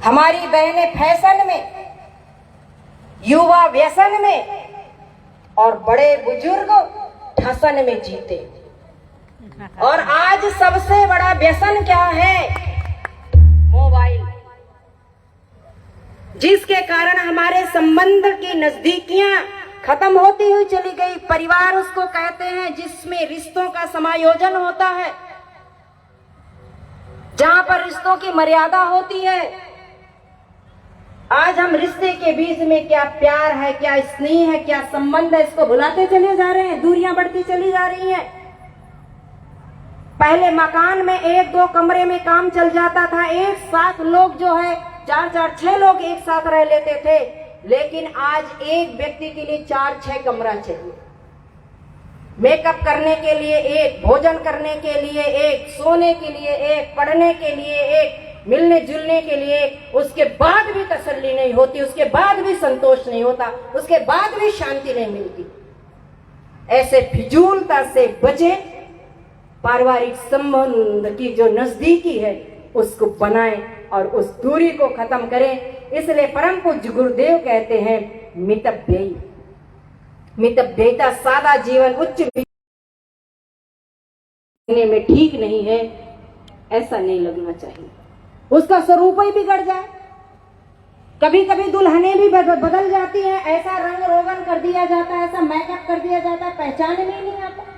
हमारी बहनें फैशन में, युवा व्यसन में और बड़े बुजुर्ग ठसन में जीते। और आज सबसे बड़ा व्यसन क्या है? मोबाइल, जिसके कारण हमारे संबंध की नजदीकियां खत्म होती हुई चली गई। परिवार उसको कहते हैं जिसमें रिश्तों का समायोजन होता है, जहां पर रिश्तों की मर्यादा होती है। आज हम रिश्ते के बीच में क्या प्यार है, क्या स्नेह है, क्या संबंध है, इसको भुलाते चले जा रहे हैं, दूरियां बढ़ती चली जा रही हैं। पहले मकान में 1-2 कमरे में काम चल जाता था, एक साथ लोग जो है 4-4, 6 लोग एक साथ रह लेते थे, लेकिन आज एक व्यक्ति के लिए 4-6 कमरा चाहिए। मेकअप करने के लिए एक, भोजन करने के लिए एक, सोने के लिए एक, पढ़ने के लिए एक, मिलने जुलने के लिए एक। उसके बाद भी तसल्ली नहीं होती, उसके बाद भी संतोष नहीं होता, उसके बाद भी शांति नहीं मिलती। ऐसे फिजूलता से बचे, पारिवारिक संबंध की जो नजदीकी है उसको बनाएं और उस दूरी को खत्म करें। इसलिए परम पूज्य गुरुदेव कहते हैं मितव्ययी। मितव्ययिता सादा जीवन उच्च में ठीक नहीं है, ऐसा नहीं लगना चाहिए। उसका स्वरूप ही बिगड़ जाए। कभी कभी दुल्हनें भी बदल जाती हैं, ऐसा रंग रोगन कर दिया जाता है, ऐसा मेकअप कर दिया जाता है, पहचान में नहीं आता।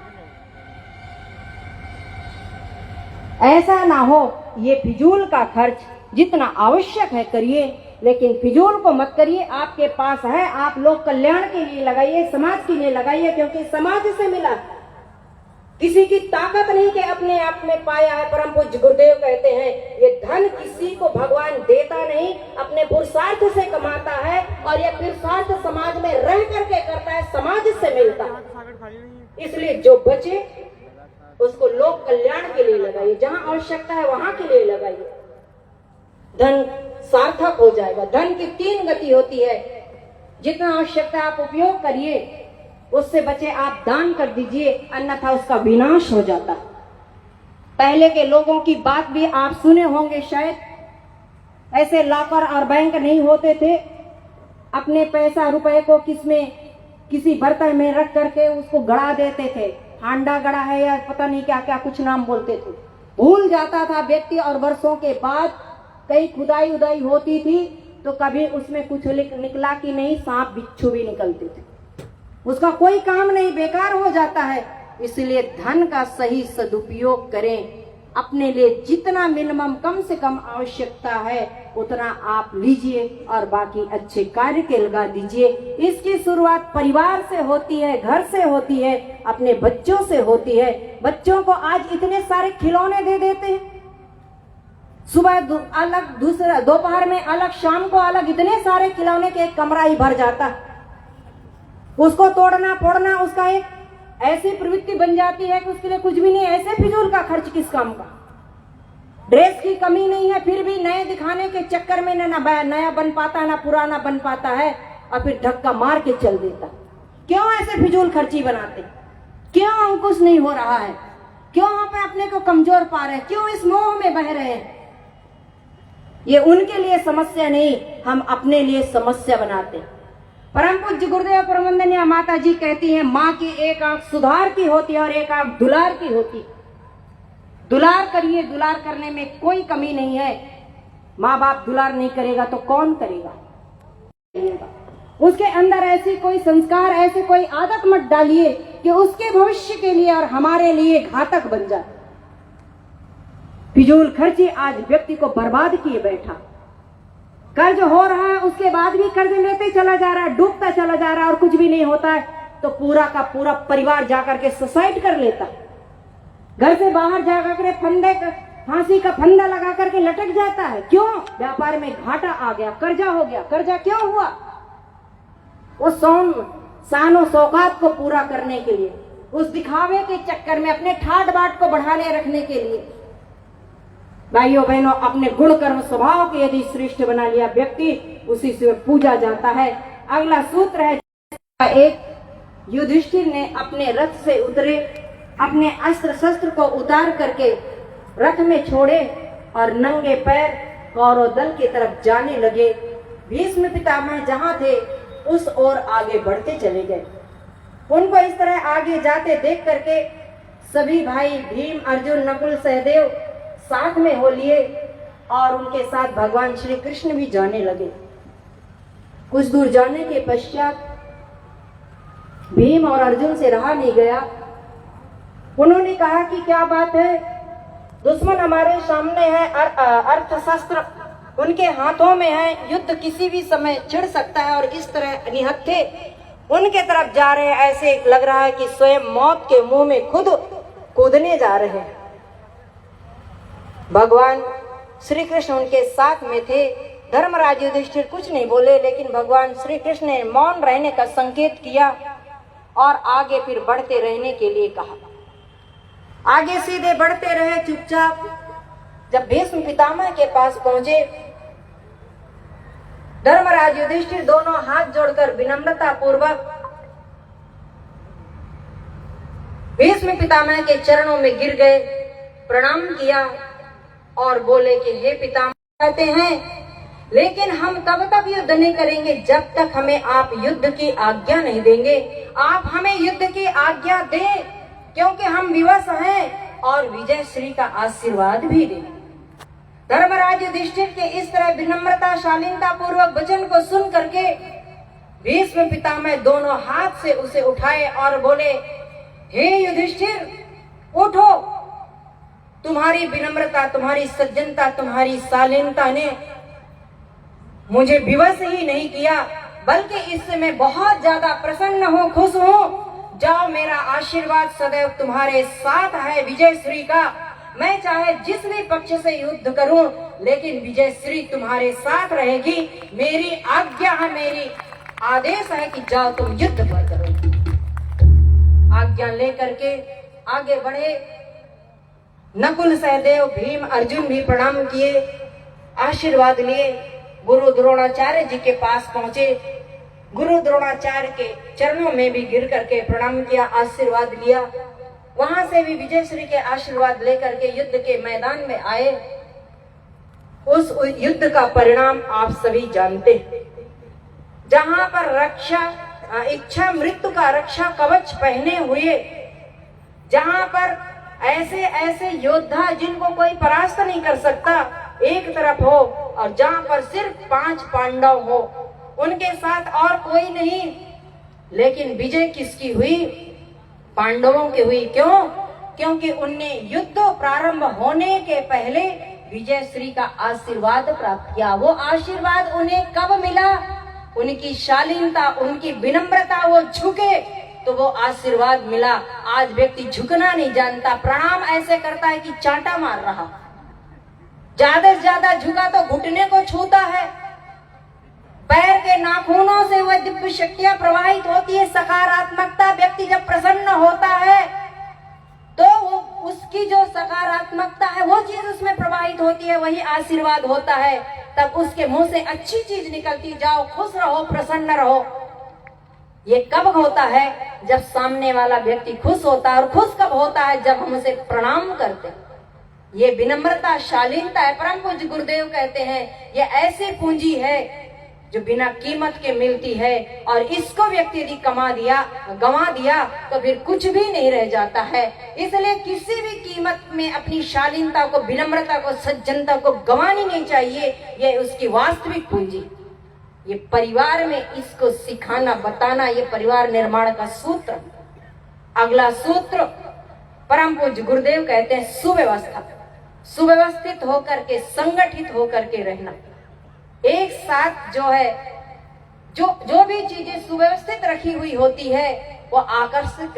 ऐसा ना हो। ये फिजूल का खर्च जितना आवश्यक है करिए, लेकिन फिजूल को मत करिए। आपके पास है, आप लोग कल्याण के लिए लगाइए, समाज के लिए लगाइए, क्योंकि समाज से मिला। किसी की ताकत नहीं कि अपने आप में पाया है। परम पूज्य गुरुदेव कहते हैं ये धन किसी को भगवान देता नहीं, अपने पुरुषार्थ से कमाता है और ये पुरुषार्थ समाज में रह करके करता है, समाज से मिलता है। इसलिए जो बचे उसको लोक कल्याण के लिए लगाइए, जहां आवश्यकता है वहां के लिए लगाइए। धन सार्थक हो जाएगा। धन की 3 गति होती है, जितना आवश्यकता आप उपयोग करिए, उससे बचे आप दान कर दीजिए, अन्यथा उसका विनाश हो जाता। पहले के लोगों की बात भी आप सुने होंगे शायद, ऐसे लॉकर और बैंक नहीं होते थे। अपने पैसा रुपए को किसमें किसी बर्तन में रख करके उसको गड़ा देते थे। हांडा गड़ा है या पता नहीं क्या क्या कुछ नाम बोलते थे। भूल जाता था व्यक्ति और वर्षों के बाद कहीं खुदाई उदाई होती थी तो कभी उसमें कुछ निकला कि नहीं, सांप बिच्छू भी निकलते थे। उसका कोई काम नहीं, बेकार हो जाता है। इसलिए धन का सही सदुपयोग करें। अपने लिए जितना मिनिमम कम से कम आवश्यकता है उतना आप लीजिए और बाकी अच्छे कार्य के लगा दीजिए। इसकी शुरुआत परिवार से होती है, घर से होती है, अपने बच्चों से होती है। बच्चों को आज इतने सारे खिलौने दे देते हैं, सुबह अलग, दूसरा दोपहर में अलग, शाम को अलग, इतने सारे खिलौने के एक कमरा ही भर जाता। उसको तोड़ना फोड़ना उसका एक ऐसी प्रवृत्ति बन जाती है कि उसके लिए कुछ भी नहीं। ऐसे फिजूल का खर्च किस काम का। ड्रेस की कमी नहीं है, फिर भी नए दिखाने के चक्कर में ना नया बन पाता है ना पुराना बन पाता है और फिर धक्का मार के चल देता। क्यों ऐसे फिजूल खर्ची बनाते? क्यों अंकुश नहीं हो रहा है? क्यों हम अपने को कमजोर पा रहे हैं? क्यों इस मोह में बह रहे हैं? ये उनके लिए समस्या नहीं, हम अपने लिए समस्या बनाते हैं। परम पूज्य गुरुदेव परमवंदनीय माता जी कहती हैं, माँ की एक आंख सुधार की होती है और एक आंख दुलार की होती। दुलार करिए, दुलार करने में कोई कमी नहीं है। माँ बाप दुलार नहीं करेगा तो कौन करेगा? उसके अंदर ऐसी कोई संस्कार, ऐसी कोई आदत मत डालिए कि उसके भविष्य के लिए और हमारे लिए घातक बन जाए। फिजूल खर्ची आज व्यक्ति को बर्बाद किए बैठा। कर्ज हो रहा है, उसके बाद भी कर्ज लेते चला जा रहा है, डूबता चला जा रहा है और कुछ भी नहीं होता है तो पूरा का पूरा परिवार जाकर के सुसाइड कर लेता। घर से बाहर जाकर के फांसी का फंदा लगा करके लटक जाता है। क्यों? व्यापार में घाटा आ गया, कर्जा हो गया। कर्जा क्यों हुआ? वो शानो शौकात को पूरा करने के लिए, उस दिखावे के चक्कर में, अपने ठाट बाट को बढ़ाने रखने के लिए। भाइयों बहनों, अपने गुण कर्म स्वभाव के यदि श्रेष्ठ बना लिया व्यक्ति, उसी से पूजा जाता है। अगला सूत्र है, एक युधिष्ठिर ने अपने रथ से उतरे, अपने अस्त्र शस्त्र को उतार करके रथ में छोड़े और नंगे पैर कौरव दल की तरफ जाने लगे। भीष्म पितामह जहां थे उस ओर आगे बढ़ते चले गए। उनको इस तरह आगे जाते देख करके सभी भाई भीम, अर्जुन, नकुल, सहदेव साथ में हो लिए और उनके साथ भगवान श्री कृष्ण भी जाने लगे। कुछ दूर जाने के पश्चात भीम और अर्जुन से रहा नहीं गया। उन्होंने कहा कि क्या बात है, दुश्मन हमारे सामने है, अर्थ शस्त्र उनके हाथों में है, युद्ध किसी भी समय छिड़ सकता है और इस तरह निहत्थे उनके तरफ जा रहे हैं। ऐसे लग रहा है कि स्वयं मौत के मुंह में खुद कूदने जा रहे हैं। भगवान श्री कृष्ण उनके साथ में थे। धर्मराज युधिष्ठिर कुछ नहीं बोले, लेकिन भगवान श्री कृष्ण ने मौन रहने का संकेत किया और आगे फिर बढ़ते रहने के लिए कहा। आगे सीधे बढ़ते रहे चुपचाप। जब भीष्म पितामह के पास पहुंचे, धर्मराज युधिष्ठिर दोनों हाथ जोड़कर विनम्रता पूर्वक भीष्म पितामह के चरणों में गिर गए, प्रणाम किया और बोले कि हे पितामह, कहते हैं लेकिन हम तब तक युद्ध नहीं करेंगे जब तक हमें आप युद्ध की आज्ञा नहीं देंगे। आप हमें युद्ध की आज्ञा दें, क्योंकि हम विवश हैं और विजय श्री का आशीर्वाद भी दें। धर्मराज युधिष्ठिर के इस तरह विनम्रता शालीनता पूर्वक वचन को सुन करके भीष्म पितामह दोनों हाथ से उसे उठाए और बोले, हे युधिष्ठिर उठो, तुम्हारी विनम्रता, तुम्हारी सज्जनता, तुम्हारी शालीनता ने मुझे विवश ही नहीं किया, बल्कि इससे मैं बहुत ज्यादा प्रसन्न हूँ, खुश हूँ। जाओ, मेरा आशीर्वाद सदैव तुम्हारे साथ है विजय श्री का। मैं चाहे जिस भी पक्ष से युद्ध करूं, लेकिन विजय श्री तुम्हारे साथ रहेगी। मेरी आज्ञा है, मेरी आदेश है कि जाओ तुम युद्ध पर करो। आज्ञा लेकर के आगे बढ़े। नकुल, सहदेव, भीम, अर्जुन भी प्रणाम किए, आशीर्वाद लिए। गुरु द्रोणाचार्य जी के पास पहुंचे। गुरु द्रोणाचार्य के चरणों में भी गिर करके प्रणाम किया, आशीर्वाद लिया। वहां से भी विजय श्री के आशीर्वाद लेकर के युद्ध के मैदान में आए। उस युद्ध का परिणाम आप सभी जानते हैं। जहां पर इच्छा मृत्यु का रक्षा कवच पहने हुए, जहां पर ऐसे ऐसे योद्धा जिनको कोई परास्त नहीं कर सकता एक तरफ हो, और जहां पर सिर्फ 5 पांडव हो, उनके साथ और कोई नहीं। लेकिन विजय किसकी हुई? पांडवों की हुई। क्यों? क्योंकि उनने युद्ध प्रारंभ होने के पहले विजय श्री का आशीर्वाद प्राप्त किया। वो आशीर्वाद उन्हें कब मिला? उनकी शालीनता, उनकी विनम्रता, वो झुके तो वो आशीर्वाद मिला। आज व्यक्ति झुकना नहीं जानता, प्रणाम ऐसे करता है कि चांटा मार रहा। ज्यादा से ज्यादा झुका तो घुटने को छूता है। पैर के नाखूनों से वह दिव्य शक्तियां प्रवाहित होती है, सकारात्मकता। व्यक्ति जब प्रसन्न होता है तो वो उसकी जो सकारात्मकता है वो चीज उसमें प्रवाहित होती है, वही आशीर्वाद होता है। तब उसके मुंह से अच्छी चीज निकलती, जाओ खुश रहो, प्रसन्न रहो। ये कब होता है? जब सामने वाला व्यक्ति खुश होता है। और खुश कब होता है? जब हम उसे प्रणाम करते हैं। ये विनम्रता, शालीनता है। परम पूज्य गुरुदेव कहते हैं ये ऐसी पूंजी है जो बिना कीमत के मिलती है, और इसको व्यक्ति यदि गंवा दिया तो फिर कुछ भी नहीं रह जाता है। इसलिए किसी भी कीमत में अपनी शालीनता को, विनम्रता को, सज्जनता को गंवानी नहीं चाहिए। ये उसकी वास्तविक पूंजी। ये परिवार में इसको सिखाना, बताना, ये परिवार निर्माण का सूत्र। अगला सूत्र परम पूज्य गुरुदेव कहते हैं सुव्यवस्था। सुव्यवस्थित होकर के, संगठित होकर के रहना। एक साथ जो है, जो भी चीजें सुव्यवस्थित रखी हुई होती है वो आकर्षित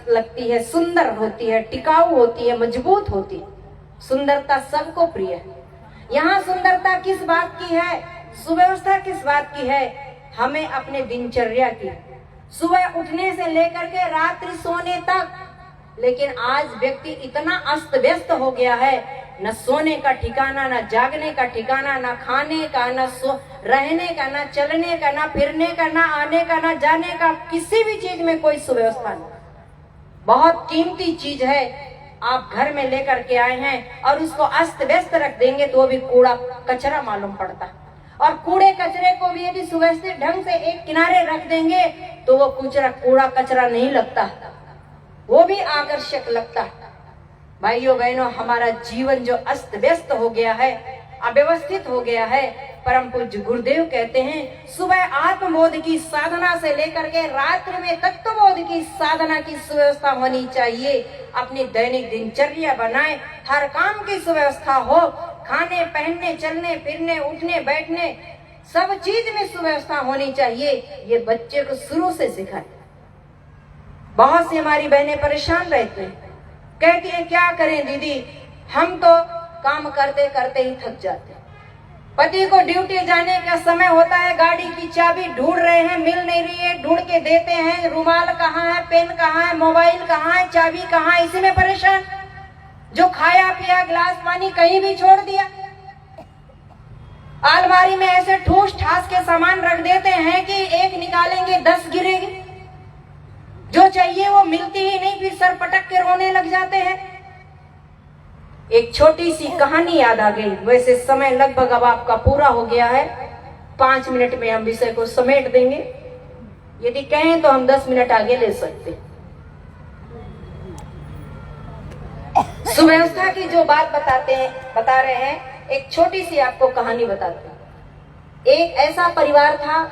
लगती है, सुंदर होती है, टिकाऊ होती है, मजबूत होती है। सुंदरता सबको प्रिय है। यहाँ सुंदरता किस बात की है? सुव्यवस्था किस बात की है? हमें अपने दिनचर्या की, सुबह उठने से लेकर के रात्रि सोने तक। लेकिन आज व्यक्ति इतना अस्त व्यस्त हो गया है, न सोने का ठिकाना, न जागने का ठिकाना, न खाने का, न रहने का, न चलने का, न फिरने का, न आने का, न जाने का, किसी भी चीज में कोई सुव्यवस्था नहीं। बहुत कीमती चीज है, आप घर में लेकर के आए हैं और उसको अस्त व्यस्त रख देंगे तो वो भी कूड़ा कचरा मालूम पड़ता है। और कूड़े कचरे को भी यदि सुव्यवस्थित ढंग से एक किनारे रख देंगे तो वो कूड़ा कचरा नहीं लगता, वो भी आकर्षक लगता है। भाइयों बहनों, हमारा जीवन जो अस्त व्यस्त हो गया है, अव्यवस्थित हो गया है, परम पूज्य गुरुदेव कहते हैं सुबह आत्मबोध की साधना से लेकर के रात्रि में तत्वबोध की साधना की सुव्यवस्था होनी चाहिए। अपनी दैनिक दिनचर्या बनाए, हर काम की सुव्यवस्था हो। खाने, पहनने, चलने, फिरने, उठने, बैठने, सब चीज में सुव्यवस्था होनी चाहिए। ये बच्चे को शुरू से सिखाए। बहुत सी हमारी बहनें परेशान रहती हैं, कहती है क्या करें दीदी, हम तो काम करते करते ही थक जाते हैं। पति को ड्यूटी जाने का समय होता है, गाड़ी की चाबी ढूंढ रहे हैं, मिल नहीं रही है, ढूंढ के देते हैं, रुमाल कहाँ है, पेन कहाँ है, मोबाइल कहाँ है, चाबी कहाँ है, इसी में परेशान। जो खाया पिया गिलास पानी कहीं भी छोड़ दिया। अलमारी में ऐसे ठूस ठास के सामान रख देते हैं कि एक निकालेंगे 10 गिरेगी। जो चाहिए वो मिलती ही नहीं, फिर सर पटक के रोने लग जाते हैं। एक छोटी सी कहानी याद आ गई। वैसे समय लगभग अब आपका पूरा हो गया है, 5 मिनट में हम विषय को समेट देंगे। यदि कहें तो हम 10 मिनट आगे ले सकते। सुव्यवस्था की जो बात बता रहे हैं, एक छोटी सी आपको कहानी बताते हैं। एक ऐसा परिवार था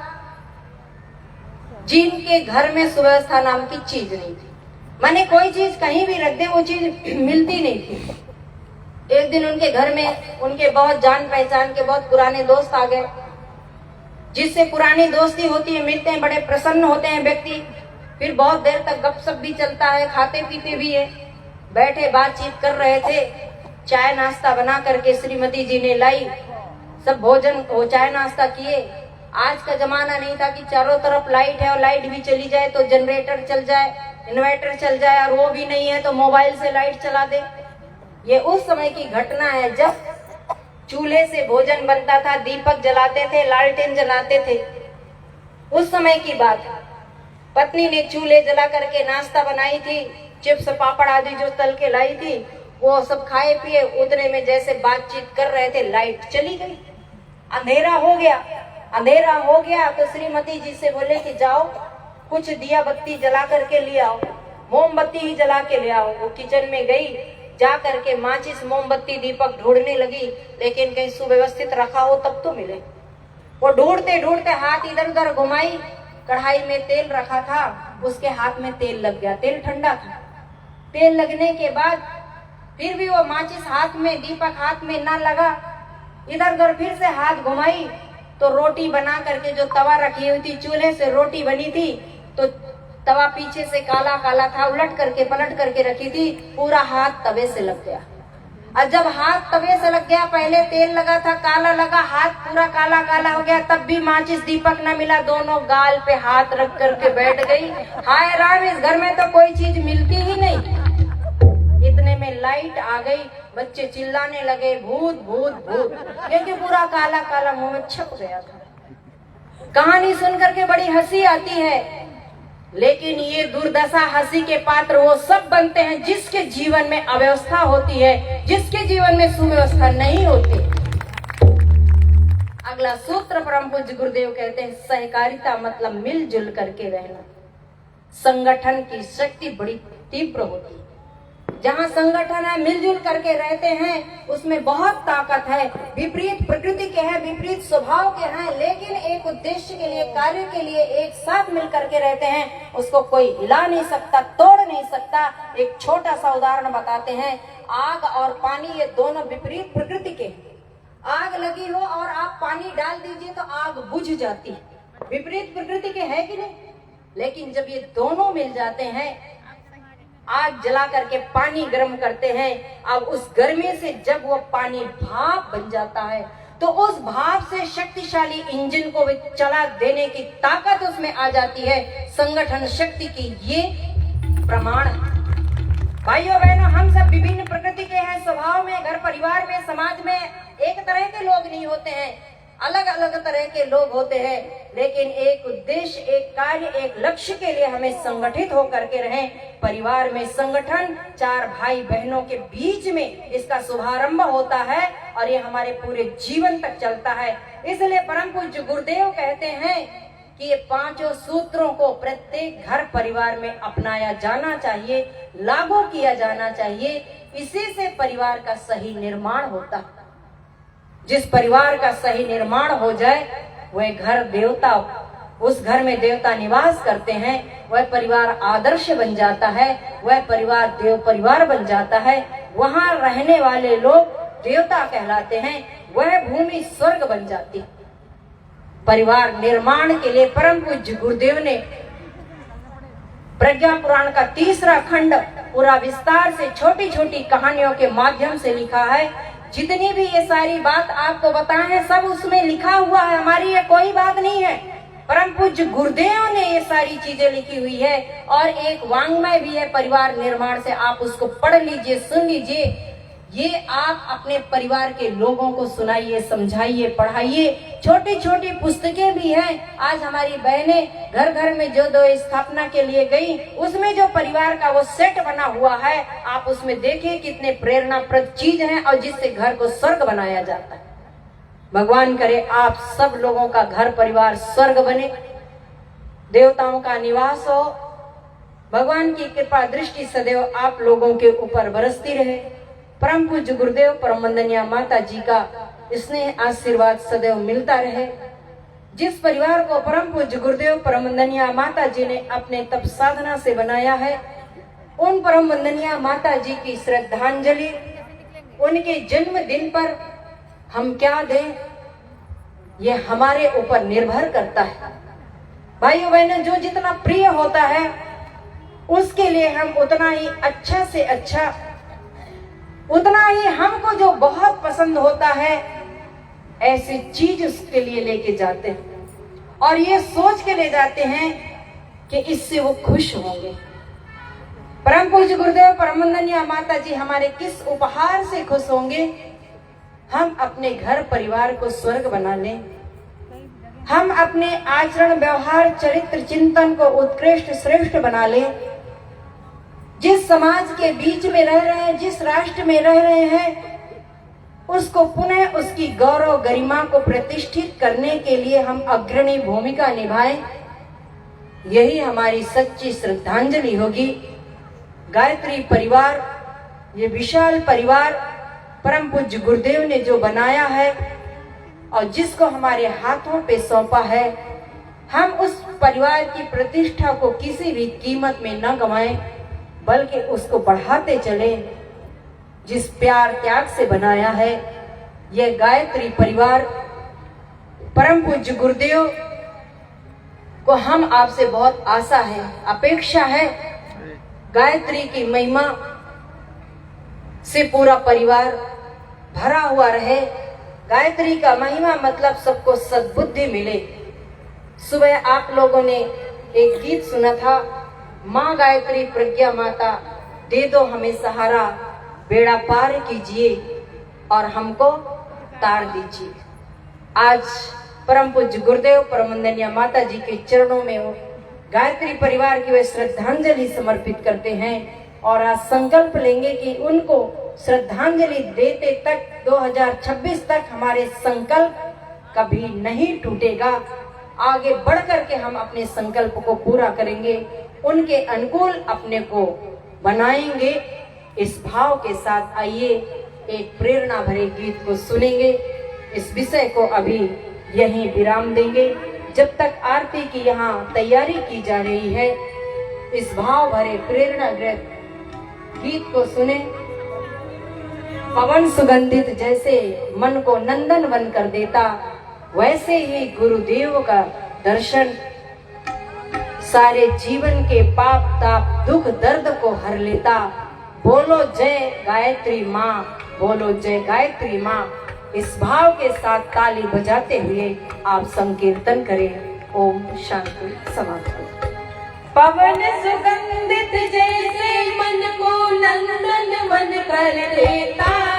जिनके घर में सुव्यवस्था नाम की चीज नहीं थी। माने कोई चीज कहीं भी रख दे वो चीज मिलती नहीं थी। एक दिन उनके घर में उनके बहुत जान पहचान के बहुत पुराने दोस्त आ गए। जिससे पुरानी दोस्ती होती है, मिलते हैं, बड़े प्रसन्न होते हैं व्यक्ति। फिर बहुत देर तक गपशप भी चलता है, खाते पीते भी है। बैठे बातचीत कर रहे थे, चाय नाश्ता बना करके श्रीमती जी ने लाई। सब भोजन वो चाय नाश्ता किए। आज का जमाना नहीं था कि चारों तरफ लाइट है और लाइट भी चली जाए तो जनरेटर चल जाए, इन्वर्टर चल जाए, और वो भी नहीं है तो मोबाइल से लाइट चला दे। ये उस समय की घटना है जब चूल्हे से भोजन बनता था, दीपक जलाते थे, लालटेन जलाते थे। उस समय की बात। पत्नी ने चूल्हे जला करके नाश्ता बनाई थी, चिप्स पापड़ आदि जो तल के लाई थी, वो सब खाए पिए। उतने में जैसे बातचीत कर रहे थे, लाइट चली गई, अंधेरा हो गया। अंधेरा हो गया तो श्रीमती जी से बोले कि जाओ कुछ दिया बत्ती जला करके ले आओ, मोमबत्ती ही जला के ले आओ। वो किचन में गई, जा करके माचिस मोमबत्ती दीपक ढूंढने लगी, लेकिन कहीं सुव्यवस्थित रखा हो तब तो मिले। वो ढूंढते ढूंढते हाथ इधर उधर घुमाई, कढ़ाई में तेल रखा था, उसके हाथ में तेल लग गया। तेल ठंडा था। तेल लगने के बाद फिर भी वो माचिस हाथ में, दीपक हाथ में ना लगा। इधर उधर फिर से हाथ घुमाई तो रोटी बना करके, जो तवा रखी हुई थी चूल्हे से रोटी बनी थी, तो तवा पीछे से काला काला था, उलट करके पलट करके रखी थी, पूरा हाथ तवे से लग गया। और जब हाथ तवे से लग गया, पहले तेल लगा था, काला लगा, हाथ पूरा काला काला हो गया, तब भी माचिस दीपक न मिला। दोनों गाल पे हाथ रख करके बैठ गई। हाय राम, इस घर में तो कोई चीज मिलती ही नहीं। इतने में लाइट आ गई, बच्चे चिल्लाने लगे भूत भूत भूत, क्योंकि पूरा काला काला मुंह में छप गया था। कहानी सुन करके बड़ी हंसी आती है, लेकिन ये दुर्दशा हंसी के पात्र वो सब बनते हैं जिसके जीवन में अव्यवस्था होती है, जिसके जीवन में सुव्यवस्था नहीं होती। अगला सूत्र परम पूज्य गुरुदेव कहते हैं, सहकारिता मतलब मिलजुल करके रहना। संगठन की शक्ति बड़ी तीव्र होती है। जहाँ संगठन है, मिलजुल करके रहते हैं, उसमें बहुत ताकत है। विपरीत प्रकृति के हैं, विपरीत स्वभाव के हैं, लेकिन एक उद्देश्य के लिए, कार्य के लिए एक साथ मिल करके रहते हैं, उसको कोई हिला नहीं सकता, तोड़ नहीं सकता। एक छोटा सा उदाहरण बताते हैं। आग और पानी, ये दोनों विपरीत प्रकृति के हैं। आग लगी हो और आप पानी डाल दीजिए तो आग बुझ जाती है, विपरीत प्रकृति के है कि नहीं। लेकिन जब ये दोनों मिल जाते हैं, आग जला करके पानी गर्म करते हैं, अब उस गर्मी से जब वो पानी भाप बन जाता है, तो उस भाप से शक्तिशाली इंजन को चला देने की ताकत उसमें आ जाती है। संगठन शक्ति की ये प्रमाण है। भाइयों बहनों, हम सब विभिन्न प्रकृति के हैं, स्वभाव में, घर परिवार में, समाज में एक तरह के लोग नहीं होते हैं, अलग अलग तरह के लोग होते हैं, लेकिन एक उद्देश्य, एक कार्य, एक लक्ष्य के लिए हमें संगठित होकर के रहें। परिवार में संगठन, चार भाई बहनों के बीच में इसका शुभारंभ होता है और ये हमारे पूरे जीवन तक चलता है। इसलिए परम पूज्य गुरुदेव कहते हैं कि ये पांचों सूत्रों को प्रत्येक घर परिवार में अपनाया जाना चाहिए, लागू किया जाना चाहिए। इसी से परिवार का सही निर्माण होता है। जिस परिवार का सही निर्माण हो जाए, वह घर देवता, उस घर में देवता निवास करते हैं, वह परिवार आदर्श बन जाता है, वह परिवार देव परिवार बन जाता है। वहां रहने वाले लोग देवता कहलाते हैं, वह भूमि स्वर्ग बन जाती है। परिवार निर्माण के लिए परम पूज्य गुरुदेव ने प्रज्ञा पुराण का 3रा खंड पूरा विस्तार से छोटी छोटी कहानियों के माध्यम से लिखा है। जितनी भी ये सारी बात आपको बताए हैं, सब उसमें लिखा हुआ है, हमारी ये कोई बात नहीं है। परम पूज्य गुरुदेव ने ये सारी चीजें लिखी हुई है और एक वांग्मय भी है परिवार निर्माण से। आप उसको पढ़ लीजिए, सुन लीजिए। ये आप अपने परिवार के लोगों को सुनाइए, समझाइए, पढ़ाइए। छोटी छोटी पुस्तकें भी हैं। आज हमारी बहनें घर घर में जो दो स्थापना के लिए गई, उसमें जो परिवार का वो सेट बना हुआ है, आप उसमें देखिए कितने प्रेरणाप्रद चीज है और जिससे घर को स्वर्ग बनाया जाता है। भगवान करे आप सब लोगों का घर परिवार स्वर्ग बने, देवताओं का निवास हो। भगवान की कृपा दृष्टि सदैव आप लोगों के ऊपर बरसती रहे। परम पूज्य गुरुदेव परम वंदनीय माता जी का स्नेह आशीर्वाद सदैव मिलता रहे। जिस परिवार को परम पूज्य गुरुदेव परम वंदनीय माता जी ने अपने तप साधना से बनाया है, उन परम वंदनीय माता जी की श्रद्धांजलि, उनके जन्मदिन पर हम क्या दें, ये हमारे ऊपर निर्भर करता है। भाइयों बहनों, जो जितना प्रिय होता है उसके लिए हम उतना ही अच्छा से अच्छा, उतना ही हमको जो बहुत पसंद होता है, ऐसी चीज उसके लिए लेके जाते हैं और ये सोच के ले जाते हैं कि इससे वो खुश होंगे। परम पूज्य गुरुदेव परम वंदनीय माता जी हमारे किस उपहार से खुश होंगे? हम अपने घर परिवार को स्वर्ग बना लें, हम अपने आचरण व्यवहार चरित्र चिंतन को उत्कृष्ट श्रेष्ठ बना लें। जिस समाज के बीच में रह रहे हैं, जिस राष्ट्र में रह रहे हैं, उसको पुनः उसकी गौरव गरिमा को प्रतिष्ठित करने के लिए हम अग्रणी भूमिका निभाएं, यही हमारी सच्ची श्रद्धांजलि होगी। गायत्री परिवार, ये विशाल परिवार परम पूज्य गुरुदेव ने जो बनाया है और जिसको हमारे हाथों पे सौंपा है, हम उस परिवार की प्रतिष्ठा को किसी भी कीमत में न गंवाएं, बल्कि उसको बढ़ाते चलें। जिस प्यार त्याग से बनाया है यह गायत्री परिवार, परम पूज्य गुरुदेव को हम आपसे बहुत आशा है, अपेक्षा है, गायत्री की महिमा से पूरा परिवार भरा हुआ रहे। गायत्री का महिमा मतलब सबको सद्बुद्धि मिले। सुबह आप लोगों ने एक गीत सुना था, माँ गायत्री प्रज्ञा माता दे दो हमें सहारा, बेड़ा पार कीजिए और हमको तार दीजिए। आज परम पूज्य गुरुदेव परमवंदनीय माता जी के चरणों में वो गायत्री परिवार की वे श्रद्धांजलि समर्पित करते हैं और आज संकल्प लेंगे कि उनको श्रद्धांजलि देते तक 2026 तक हमारे संकल्प कभी नहीं टूटेगा। आगे बढ़ करके हम अपने संकल्प को पूरा करेंगे, उनके अनुकूल अपने को बनाएंगे। इस भाव के साथ आइए एक प्रेरणा भरे गीत को सुनेंगे। इस विषय को अभी यहीं विराम देंगे जब तक आरती की यहाँ तैयारी की जा रही है। इस भाव भरे प्रेरणा गीत को सुने। पवन सुगंधित जैसे मन को नंदन वन कर देता, वैसे ही गुरुदेव का दर्शन सारे जीवन के पाप ताप दुख दर्द को हर लेता। बोलो जय गायत्री माँ, बोलो जय गायत्री माँ। इस भाव के साथ ताली बजाते हुए आप संकीर्तन करें। ओम शांति समाप्त। पवन सुगंधित जैसे मन को नंदन वन कर देता।